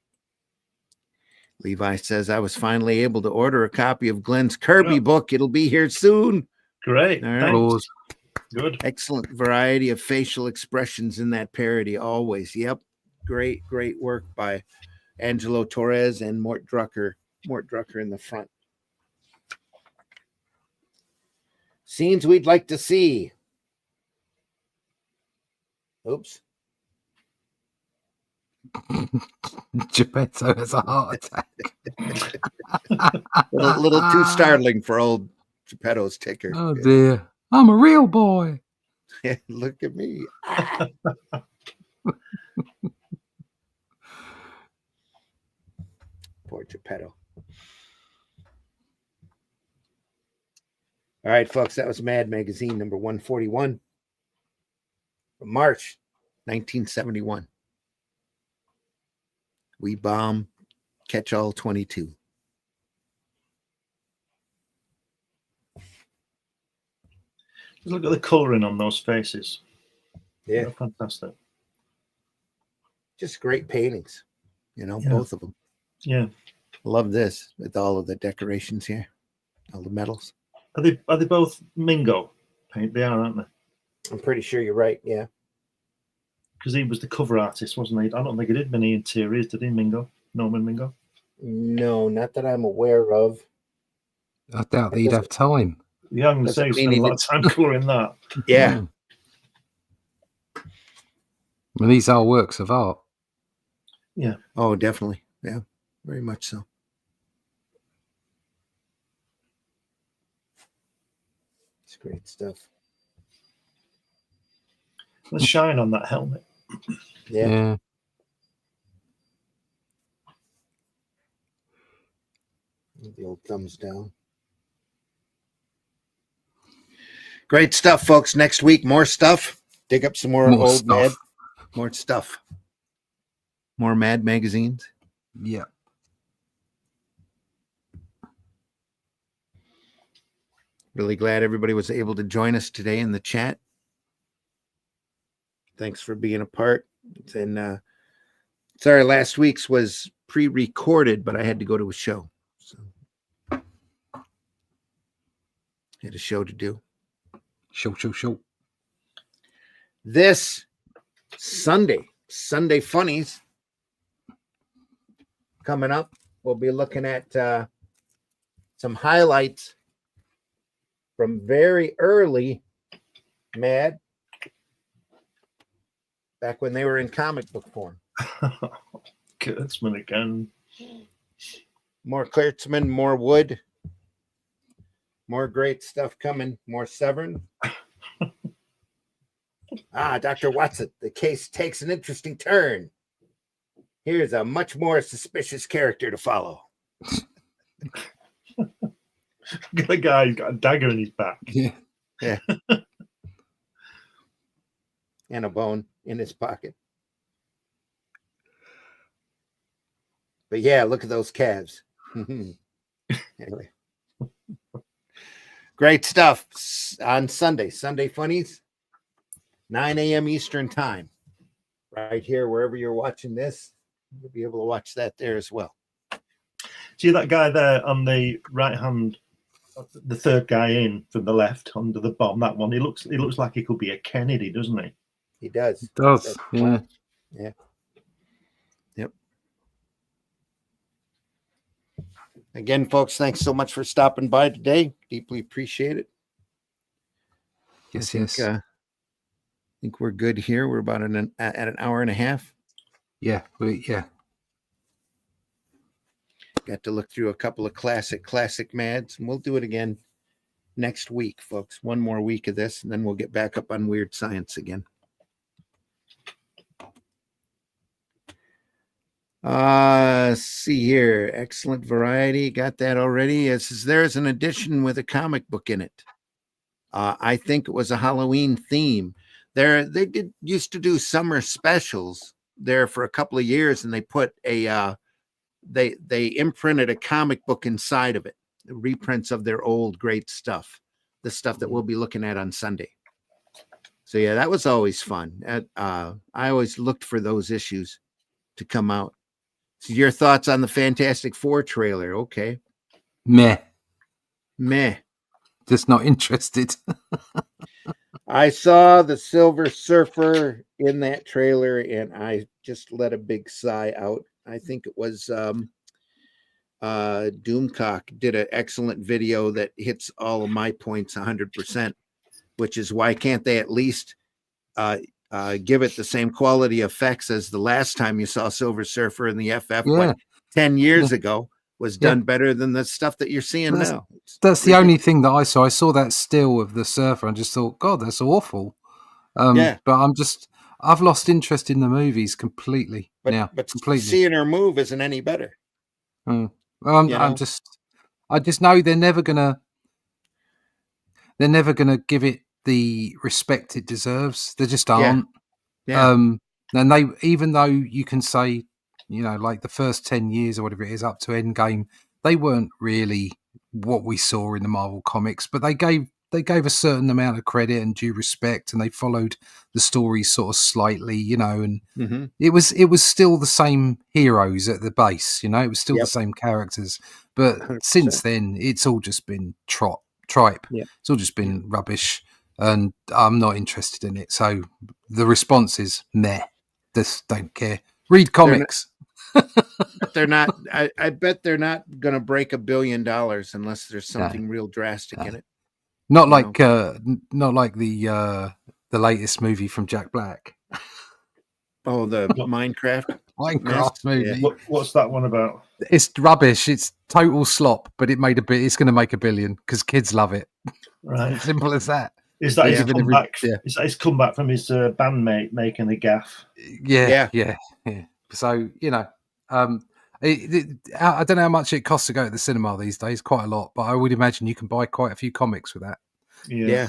S1: Levi says, I was finally able to order a copy of Glenn's Kirby book. It'll be here soon.
S4: Great.
S1: All right.
S4: Good.
S1: Excellent variety of facial expressions in that parody always. Yep. Great work by Angelo Torres and Mort Drucker. Mort Drucker in the front. Scenes we'd like to see. Oops.
S2: Geppetto has a heart attack.
S1: a little too startling for old Geppetto's ticker.
S2: Oh dear. I'm a real boy.
S1: Look at me. Poor Geppetto. All right, folks, that was Mad Magazine number 141 from March 1971. We bomb Catch-All 22.
S4: Look at the colouring on those faces.
S1: Yeah.
S4: They're fantastic.
S1: Just great paintings,
S4: Yeah.
S1: both of them.
S4: Yeah.
S1: Love this with all of the decorations here, all the medals.
S4: Are they both Mingo paint? They are, aren't they?
S1: I'm pretty sure you're right. Yeah.
S4: Because he was the cover artist, wasn't he? I don't think he did many interiors, did he, Mingo? Norman Mingo?
S1: No, not that I'm aware of.
S2: I doubt that he'd have time.
S4: Yeah, I'm going to say he spent a lot of time colouring that.
S1: Yeah.
S2: Well, these are works of art.
S4: Yeah.
S1: Oh, definitely. Yeah, very much so. It's great stuff.
S4: The shine on that helmet.
S1: Yeah. The old thumbs down. Great stuff, folks. Next week, more stuff. Dig up some more old
S2: stuff.
S1: Mad. More stuff. More Mad magazines.
S2: Yeah.
S1: Really glad everybody was able to join us today in the chat. Thanks for being a part. And sorry, last week's was pre-recorded, but I had to go to a show. So had a show to do.
S2: Show.
S1: This Sunday Funnies coming up. We'll be looking at some highlights from very early Mad, back when they were in comic book form.
S4: Kurtzman again.
S1: More Kurtzman, more Wood, more great stuff coming, more Severn. Dr. Watson, the case takes an interesting turn. Here's a much more suspicious character to follow.
S4: The guy's got a dagger in his back.
S2: Yeah.
S1: And a bone in his pocket. But yeah, look at those calves. Anyway. Great stuff on Sunday Funnies, 9 a.m. Eastern time. Right here, wherever you're watching this, you'll be able to watch that there as well.
S4: See that guy there on the right hand, the third guy in from the left under the bomb, that one, he looks like he could be a Kennedy, doesn't he?
S1: He does.
S2: It does.
S1: That's
S2: Yeah.
S1: funny. Yeah. Yep. Again, folks, thanks so much for stopping by today. Deeply appreciate it.
S2: Yes.
S1: I think we're good here. We're about at an hour and a half.
S2: Yeah.
S1: Got to look through a couple of classic Mads, and we'll do it again next week, folks. One more week of this, and then we'll get back up on Weird Science again. See here. Excellent variety. Got that already. It says there's an edition with a comic book in it. I think it was a Halloween theme. They used to do summer specials there for a couple of years, and they put a they imprinted a comic book inside of it, reprints of their old great stuff, the stuff that we'll be looking at on Sunday. So yeah, that was always fun. I always looked for those issues to come out. So your thoughts on the Fantastic Four trailer? Okay.
S2: Meh.
S1: Just
S2: not interested.
S1: I saw the Silver Surfer in that trailer, and I just let a big sigh out. I think it was Doomcock did an excellent video that hits all of my points 100%, which is why can't they at least give it the same quality effects as the last time you saw Silver Surfer in the FF 10 years ago was done better than the stuff that you're seeing now.
S2: That's the only thing that I saw. I saw that still of the Surfer and just thought, God, that's awful. But I've lost interest in the movies completely now.
S1: But
S2: completely.
S1: Seeing her move isn't any better.
S2: I just know they're never gonna give it the respect it deserves. They just aren't. And they, even though you can say, like the first 10 years or whatever it is up to Endgame, they weren't really what we saw in the Marvel comics, but they gave they gave a certain amount of credit and due respect, and they followed the story sort of slightly, you know, and
S1: Mm-hmm.
S2: it was still the same heroes at the base, you know, it was still
S1: Yep.
S2: the same characters. But
S1: 100%.
S2: since then, it's all just been tripe.
S1: Yep.
S2: It's all just been rubbish, and I'm not interested in it. So the response is meh. Just don't care. Read comics.
S1: But they're not. I bet they're not going to break $1 billion unless there's something real drastic in it.
S2: Not
S1: you
S2: like not like the latest movie from Jack Black.
S1: Oh, the Minecraft
S2: Minecraft movie.
S4: What's that one about?
S2: It's rubbish. It's total slop, but it's going to make $1 billion because kids love it.
S4: Right.
S2: Simple as that.
S4: Is that his
S2: Even
S4: comeback?
S2: yeah.
S4: Is that his comeback from his bandmate making the gaff?
S2: Yeah. So you know, I don't know how much it costs to go to the cinema these days. Quite a lot, but I would imagine you can buy quite a few comics with that.
S1: Yeah.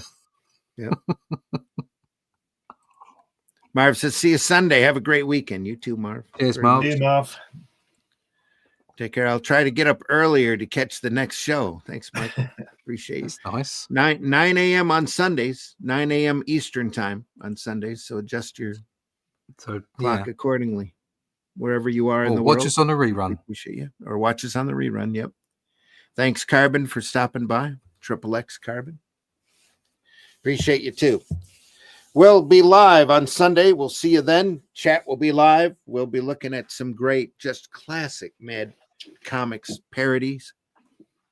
S1: Marv says, "See you Sunday. Have a great weekend. You too, Marv."
S2: Cheers,
S1: Very
S2: Marv.
S1: much.
S4: See you, Marv.
S1: Take care. I'll try to get up earlier to catch the next show. Thanks, Michael. Appreciate it.
S2: That's nice.
S1: 9 a.m. on Sundays, 9 a.m. Eastern time on Sundays. So adjust your clock accordingly, wherever you are in the world.
S2: Watch us on the rerun.
S1: Appreciate you. Or watch us on the rerun. Yep. Thanks, Carbon, for stopping by. XXX Carbon. Appreciate you too. We'll be live on Sunday. We'll see you then. Chat will be live. We'll be looking at some great, just classic Mad Comics parodies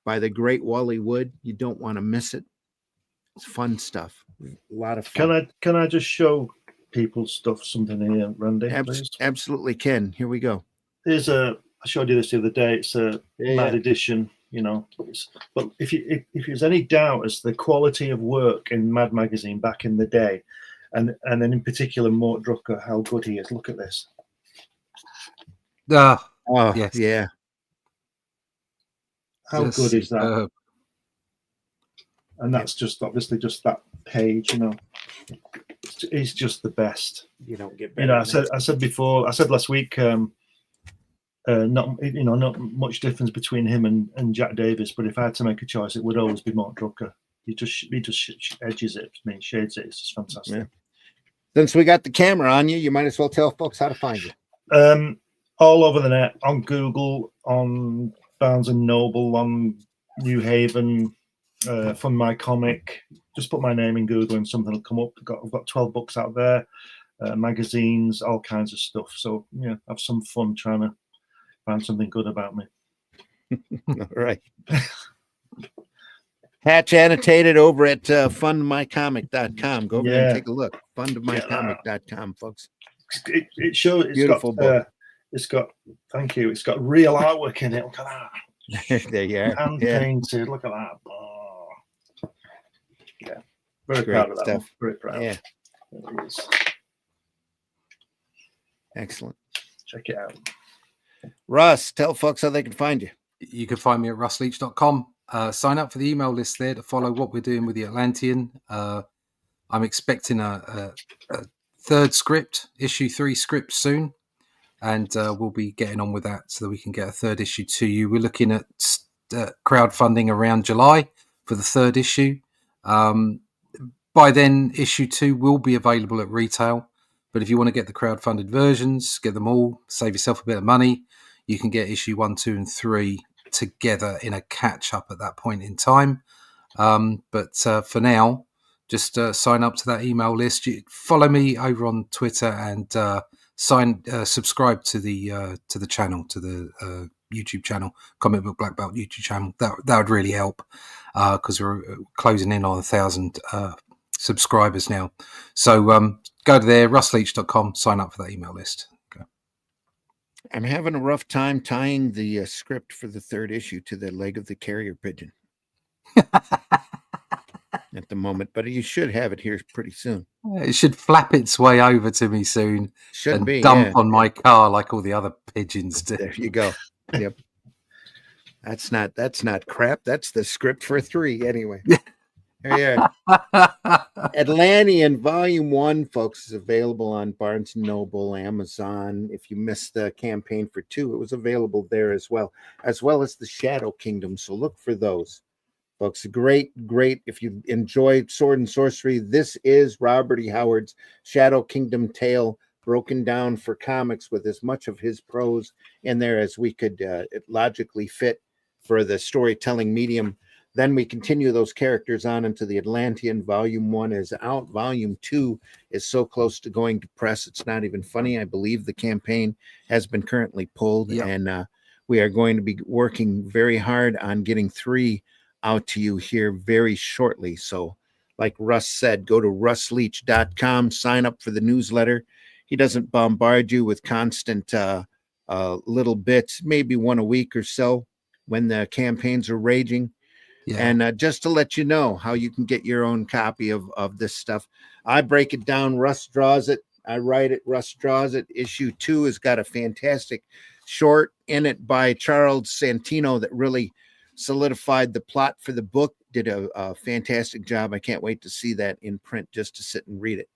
S1: by the great Wally Wood. You don't want to miss it. It's fun stuff. A lot of fun.
S4: Can I just show people something here, Randy? Please?
S1: Absolutely can. Here we go.
S4: I showed you this the other day. It's a Mad edition, you know. But if there's any doubt as to the quality of work in Mad magazine back in the day, and then in particular Mort Drucker, how good he is. Look at this.
S1: Yes.
S4: Yeah. How good is that? And that's just obviously just that page, you know. It's just the best.
S1: You don't get
S4: better. You know, I said last week, not much difference between him and Jack Davis, but if I had to make a choice, it would always be Mort Drucker. He just edges it, shades it. It's just fantastic.
S1: Yeah. Since we got the camera on you, you might as well tell folks how to find you.
S4: All over the net, on Google, on Barnes and Noble, on New Haven, Fund My Comic. Just put my name in Google and something will come up. I've got 12 books out there, magazines, all kinds of stuff. So yeah, have some fun trying to find something good about me.
S1: All right. Hatch annotated over at fundmycomic.com. Go over there and take a look. Fundmycomic.com, folks.
S4: It shows. It's
S1: beautiful book.
S4: It's got. Thank you. It's got real artwork in it. Look at that.
S1: There you are.
S4: Hand painted. Look at that. Oh. Yeah. Very
S1: Great
S4: proud of that
S1: stuff.
S4: one. Very proud.
S1: Yeah.
S4: It is.
S1: Excellent.
S4: Check it out.
S1: Russ, tell folks how they can find you.
S2: You can find me at russleach.com. Sign up for the email list there to follow what we're doing with the Atlantean. I'm expecting a third script, issue 3 script soon, and we'll be getting on with that so that we can get a third issue to you. We're looking at crowdfunding around July for the third issue. By then, issue 2 will be available at retail, but if you want to get the crowdfunded versions, get them all, save yourself a bit of money, you can get issue 1, 2, and 3 together in a catch-up at that point in time. But for now, just sign up to that email list. Follow me over on Twitter and subscribe to the channel, to the YouTube channel, Comic Book Black Belt YouTube channel. That would really help because we're closing in on 1,000 subscribers now. So go to there, russleach.com, sign up for that email list. Okay.
S1: I'm having a rough time tying the script for the third issue to the leg of the carrier pigeon at the moment, but you should have it here pretty soon.
S2: It should flap its way over to me soon.
S1: Should be
S2: dump on my car like all the other pigeons do.
S1: There you go. Yep. That's not crap. That's the script for 3 anyway. There you are. Atlantean Volume 1, folks, is available on Barnes & Noble, Amazon. If you missed the campaign for 2, it was available there as well as the Shadow Kingdom. So look for those. folks. Great. If you enjoy sword and sorcery, this is Robert E. Howard's Shadow Kingdom tale, broken down for comics with as much of his prose in there as we could logically fit for the storytelling medium. Then we continue those characters on into the Atlantean. Volume 1 is out. Volume 2 is so close to going to press, it's not even funny. I believe the campaign has been currently pulled, and we are going to be working very hard on getting 3 out to you here very shortly. So, like Russ said, go to russleach.com, sign up for the newsletter. He doesn't bombard you with constant little bits, maybe one a week or so when the campaigns are raging. And just to let you know how you can get your own copy of this stuff, I break it down. Russ draws it. I write it. Russ draws it. Issue 2 has got a fantastic short in it by Charles Santino that really solidified the plot for the book. Did a fantastic job. I can't wait to see that in print just to sit and read it.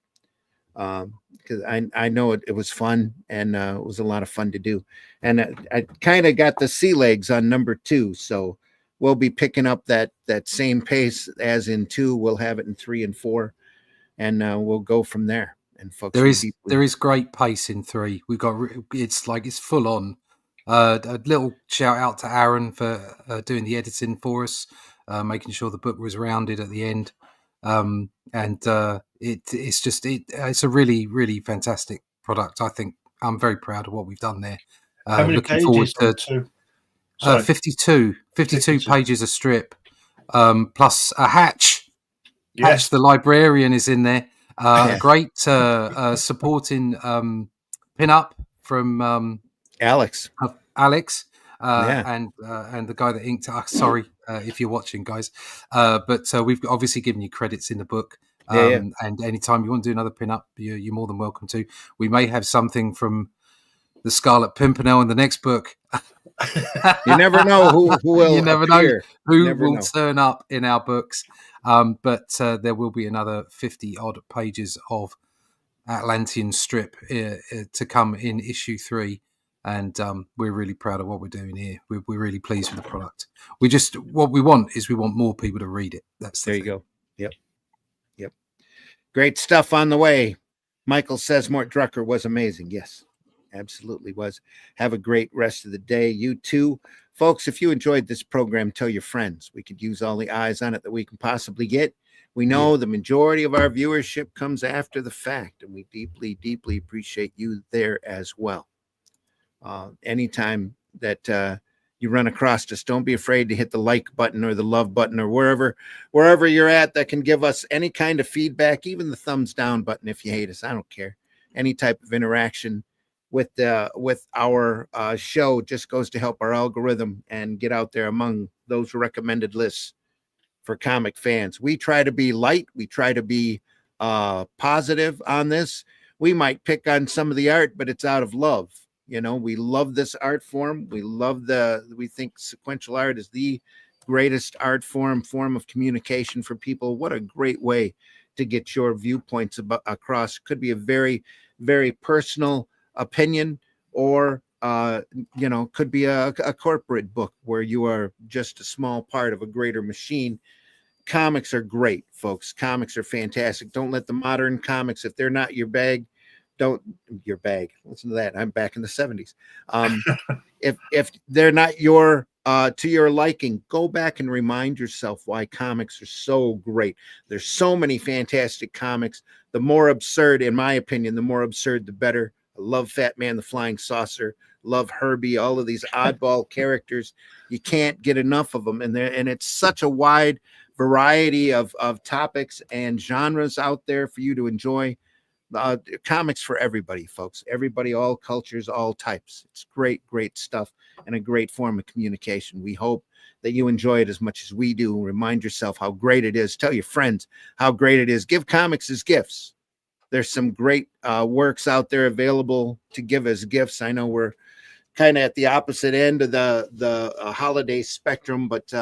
S1: Because I know it was fun, and it was a lot of fun to do. And I kind of got the sea legs on number 2, so we'll be picking up that same pace as in 2. We'll have it in 3 and 4, and we'll go from there. And folks,
S2: there is great pace in 3. We've got it's full on. A little shout out to Aaron for doing the editing for us, making sure the book was rounded at the end. It's a really, really fantastic product. I think I'm very proud of what we've done there.
S4: How many
S2: looking forward
S4: pages
S2: to 52 pages a strip, plus a Hatch.
S4: Yes.
S2: Hatch the librarian is in there. A great supporting pin-up from
S1: Alex.
S2: And the guy that inked it. Sorry if you're watching, guys. But we've obviously given you credits in the book. And anytime you want to do another pin-up, you're more than welcome to. We may have something from the Scarlet Pimpernel in the next book.
S1: You never know who will.
S2: You never
S1: appear.
S2: know who
S1: never
S2: will
S1: know.
S2: turn up in our books. But there will be another 50 odd pages of Atlantean strip to come in issue 3. And we're really proud of what we're doing here. We're really pleased with the product. What we want more people to read it. That's
S1: there you go. Yep. Great stuff on the way. Michael says Mort Drucker was amazing. Yes, absolutely was. Have a great rest of the day. You too. Folks, if you enjoyed this program, tell your friends. We could use all the eyes on it that we can possibly get. We know the majority of our viewership comes after the fact, and we deeply, deeply appreciate you there as well. Anytime that you run across us, don't be afraid to hit the like button or the love button or wherever you're at that can give us any kind of feedback, even the thumbs down button if you hate us. I don't care. Any type of interaction with our show just goes to help our algorithm and get out there among those recommended lists for comic fans. We try to be light. We try to be positive on this. We might pick on some of the art, but it's out of love. We love this art form. We think sequential art is the greatest art form of communication for people. What a great way to get your viewpoints across. Could be a very, very personal opinion, or could be a corporate book where you are just a small part of a greater machine. Comics are great, folks. Comics are fantastic. Don't let the modern comics, if they're not your bag, listen to that. I'm back in the 70s. If they're not to your liking, go back and remind yourself why comics are so great. There's so many fantastic comics. The more absurd, in my opinion, the more absurd, the better. I love Fat Man the Flying Saucer, love Herbie, all of these oddball characters. You can't get enough of them. And it's such a wide variety of topics and genres out there for you to enjoy. Comics for everybody, folks. Everybody, all cultures, all types. It's great stuff and a great form of communication. We hope that you enjoy it as much as we do. Remind yourself how great it is. Tell your friends how great it is. Give comics as gifts. There's some great works out there available to give as gifts. I know we're kind of at the opposite end of the holiday spectrum, but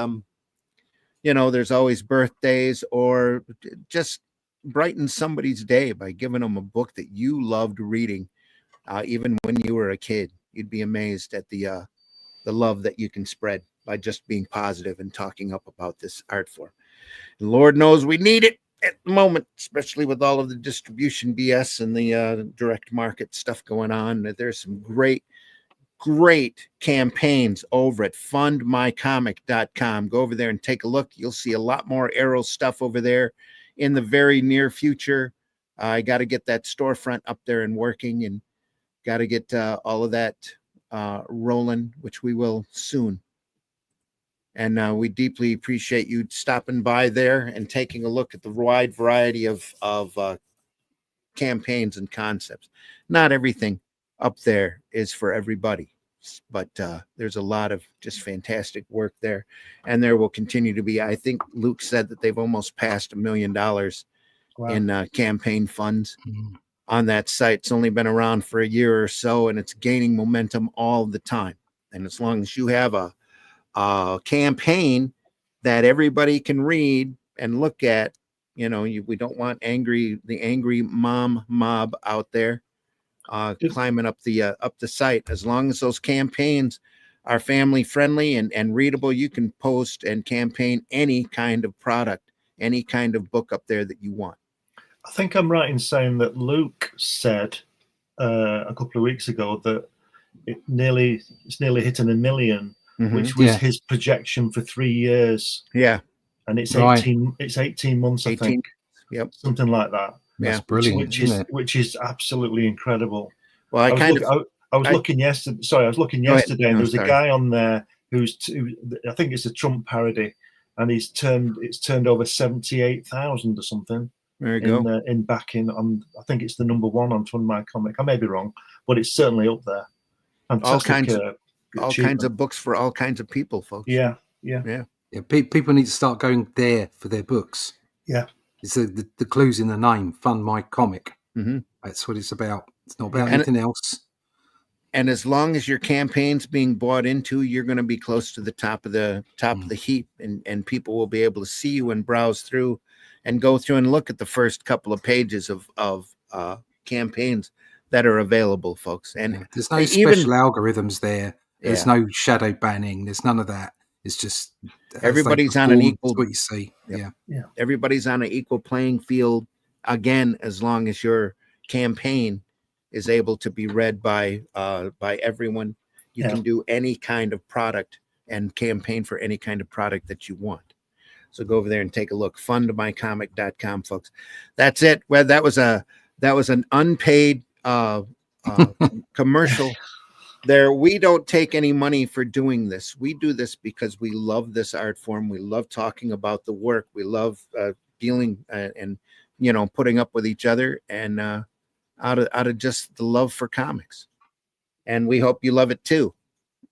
S1: there's always birthdays, or just brighten somebody's day by giving them a book that you loved reading, even when you were a kid. You'd be amazed at the love that you can spread. by just being positive and talking up about this art form. And Lord knows we need it at the moment, especially with all of the distribution BS and the direct market stuff going on. There's some great campaigns over at fundmycomic.com. Go over there and take a look. You'll see a lot more Arrow stuff over there in the very near future. I got to get that storefront up there and working, and got to get all of that rolling, which we will soon. And we deeply appreciate you stopping by there and taking a look at the wide variety of campaigns and concepts. Not everything up there is for everybody, but there's a lot of just fantastic work there, and there will continue to be. I think Luke said that they've almost passed $1 million in campaign funds on that site. It's only been around for a year or so, and it's gaining momentum all the time. And as long as you have a campaign that everybody can read and look at, we don't want the angry mom mob out there climbing up the site. As long as those campaigns are family friendly and readable, you can post and campaign any kind of product, any kind of book up there that you want.
S4: I think I'm right in saying that Luke said a couple of weeks ago that it's nearly hitting 1 million, which was his projection for 3 years.
S1: Yeah.
S4: And it's 18 months, I think.
S1: Yep.
S4: Something like that.
S2: That's brilliant,
S4: which is absolutely incredible.
S1: Well,
S4: I was looking yesterday. Sorry, I was looking yesterday, and there was a guy on there who's I think it's a Trump parody, and it's turned over 78,000 or something.
S1: There you go.
S4: In backing on, I think it's the number one on Fund My Comic. I may be wrong, but it's certainly up there. Fantastic.
S1: All kinds of books for all kinds of people, folks.
S4: Yeah.
S2: People need to start going there for their books.
S4: Yeah.
S2: It's the clues in the name, Fund My Comic.
S1: Mm-hmm.
S2: That's what it's about. It's not about anything else.
S1: And as long as your campaign's being bought into, you're going to be close to the top of the heap, and people will be able to see you and browse through and go through and look at the first couple of pages of campaigns that are available, folks. And
S2: there's no special algorithms there. There's no shadow banning. There's none of that. It's just
S1: everybody's on an equal.
S2: What you see,
S1: yeah. Everybody's on an equal playing field. Again, as long as your campaign is able to be read by everyone, you can do any kind of product and campaign for any kind of product that you want. So go over there and take a look. Fundmycomic.com, folks. That's it. Well, that was an unpaid commercial. There, we don't take any money for doing this. We do this because we love this art form. We love talking about the work. We love dealing and putting up with each other, and out of just the love for comics. And we hope you love it too.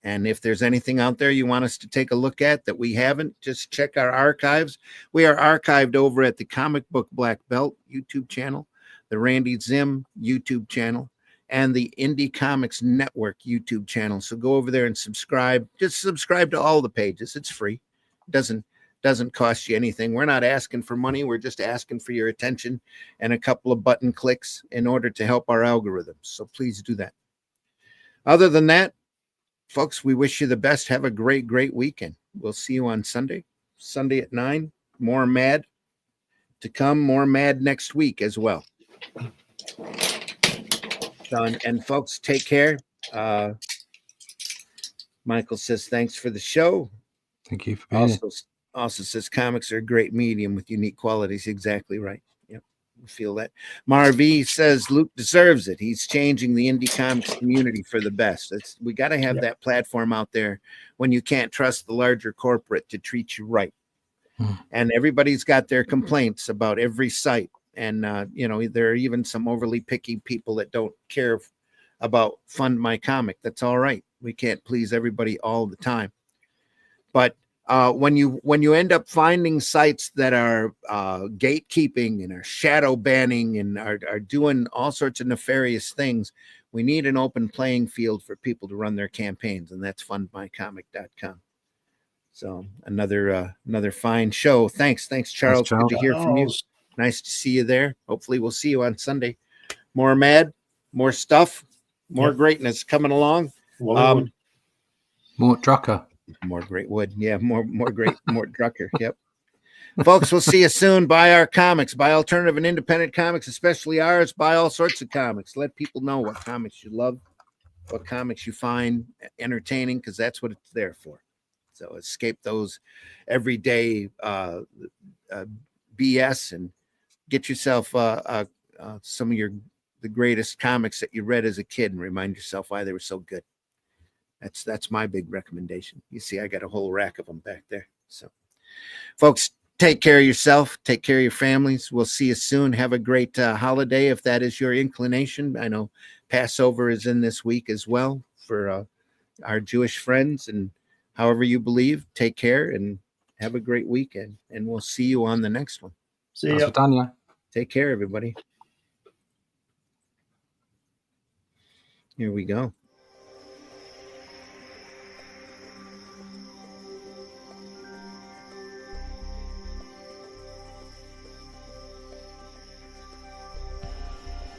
S1: And if there's anything out there you want us to take a look at that we haven't, just check our archives. We are archived over at the Comic Book Black Belt YouTube channel, the Randy Zim YouTube channel, and the Indie Comics Network YouTube channel. So go over there and subscribe. Just subscribe to all the pages. It's free. It doesn't cost you anything. We're not asking for money. We're just asking for your attention and a couple of button clicks in order to help our algorithms. So please do that. Other than that, folks, we wish you the best. Have a great weekend. We'll see you on Sunday at 9. More Mad to come. More Mad next week as well. And folks, take care. Michael says thanks for the show.
S2: Thank you for being here.
S1: Also says comics are a great medium with unique qualities. Exactly right. Yep, we feel that. Marv says Luke deserves it. He's changing the indie comics community for the best. We got to have that platform out there when you can't trust the larger corporate to treat you right. And everybody's got their complaints about every site. And, there are even some overly picky people that don't care about Fund My Comic. That's all right. We can't please everybody all the time. But when you end up finding sites that are gatekeeping and are shadow banning and are doing all sorts of nefarious things, we need an open playing field for people to run their campaigns, and that's fundmycomic.com. So another fine show. Thanks, Charles. Good to hear from you. Nice to see you there. Hopefully we'll see you on Sunday. More Mad, more stuff, more greatness coming along.
S2: More Drucker.
S1: More great wood. Yeah, more great, more Drucker. Yep. Folks, we'll see you soon. Buy our comics. Buy alternative and independent comics, especially ours. Buy all sorts of comics. Let people know what comics you love, what comics you find entertaining, because that's what it's there for. So escape those everyday BS and get yourself some of the greatest comics that you read as a kid and remind yourself why they were so good. That's my big recommendation. You see, I got a whole rack of them back there. So, folks, take care of yourself. Take care of your families. We'll see you soon. Have a great holiday if that is your inclination. I know Passover is in this week as well for our Jewish friends. And however you believe, take care and have a great weekend. And we'll see you on the next one.
S4: See you.
S1: Take care, everybody. Here we go.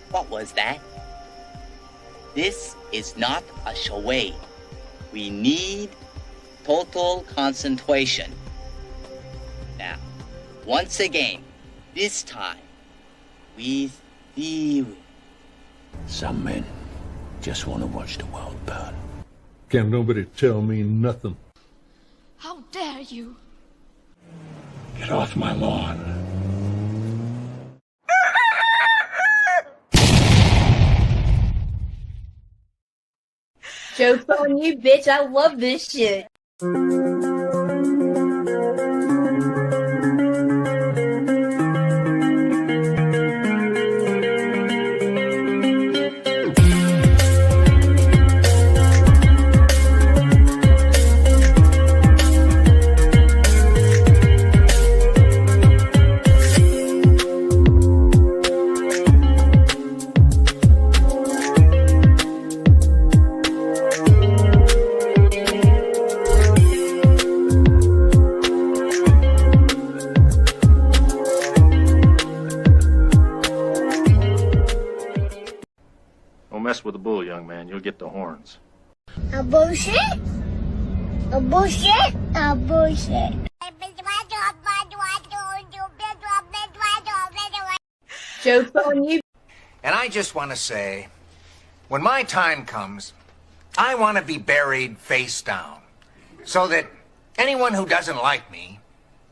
S3: What was that? This is not a charade. We need total concentration. Now, once again, this time, with theory.
S5: Some men just want to watch the world burn.
S6: Can't nobody tell me nothing.
S7: How dare you?
S5: Get off my lawn.
S8: Joke's on you, bitch. I love this shit.
S9: Mess with the bull, young man. You'll get the horns.
S10: A bullshit? A bullshit? A bullshit.
S8: Joke's on you.
S11: And I just want to say, when my time comes, I want to be buried face down, so that anyone who doesn't like me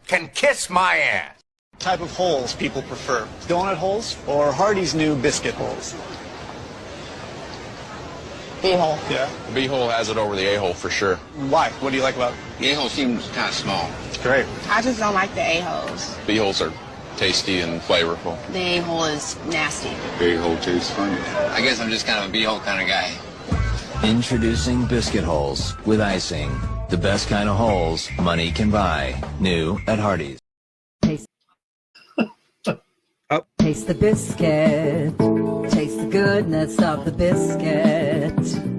S11: can kiss my ass.
S12: Type of holes people prefer, donut holes or Hardy's new biscuit holes?
S13: B-hole.
S12: Yeah.
S13: The B-hole has it over the A-hole for sure.
S12: Why? What do you like about it?
S13: The A-hole seems kind of small.
S12: It's great.
S14: I just don't like the A-holes.
S13: B-holes are tasty and flavorful.
S14: The A-hole is nasty.
S13: A-hole tastes funny. I guess I'm just kind of a B-hole kind of guy.
S5: Introducing biscuit holes with icing. The best kind of holes money can buy. New at Hardee's.
S15: Taste the biscuit. Taste the goodness of the biscuit.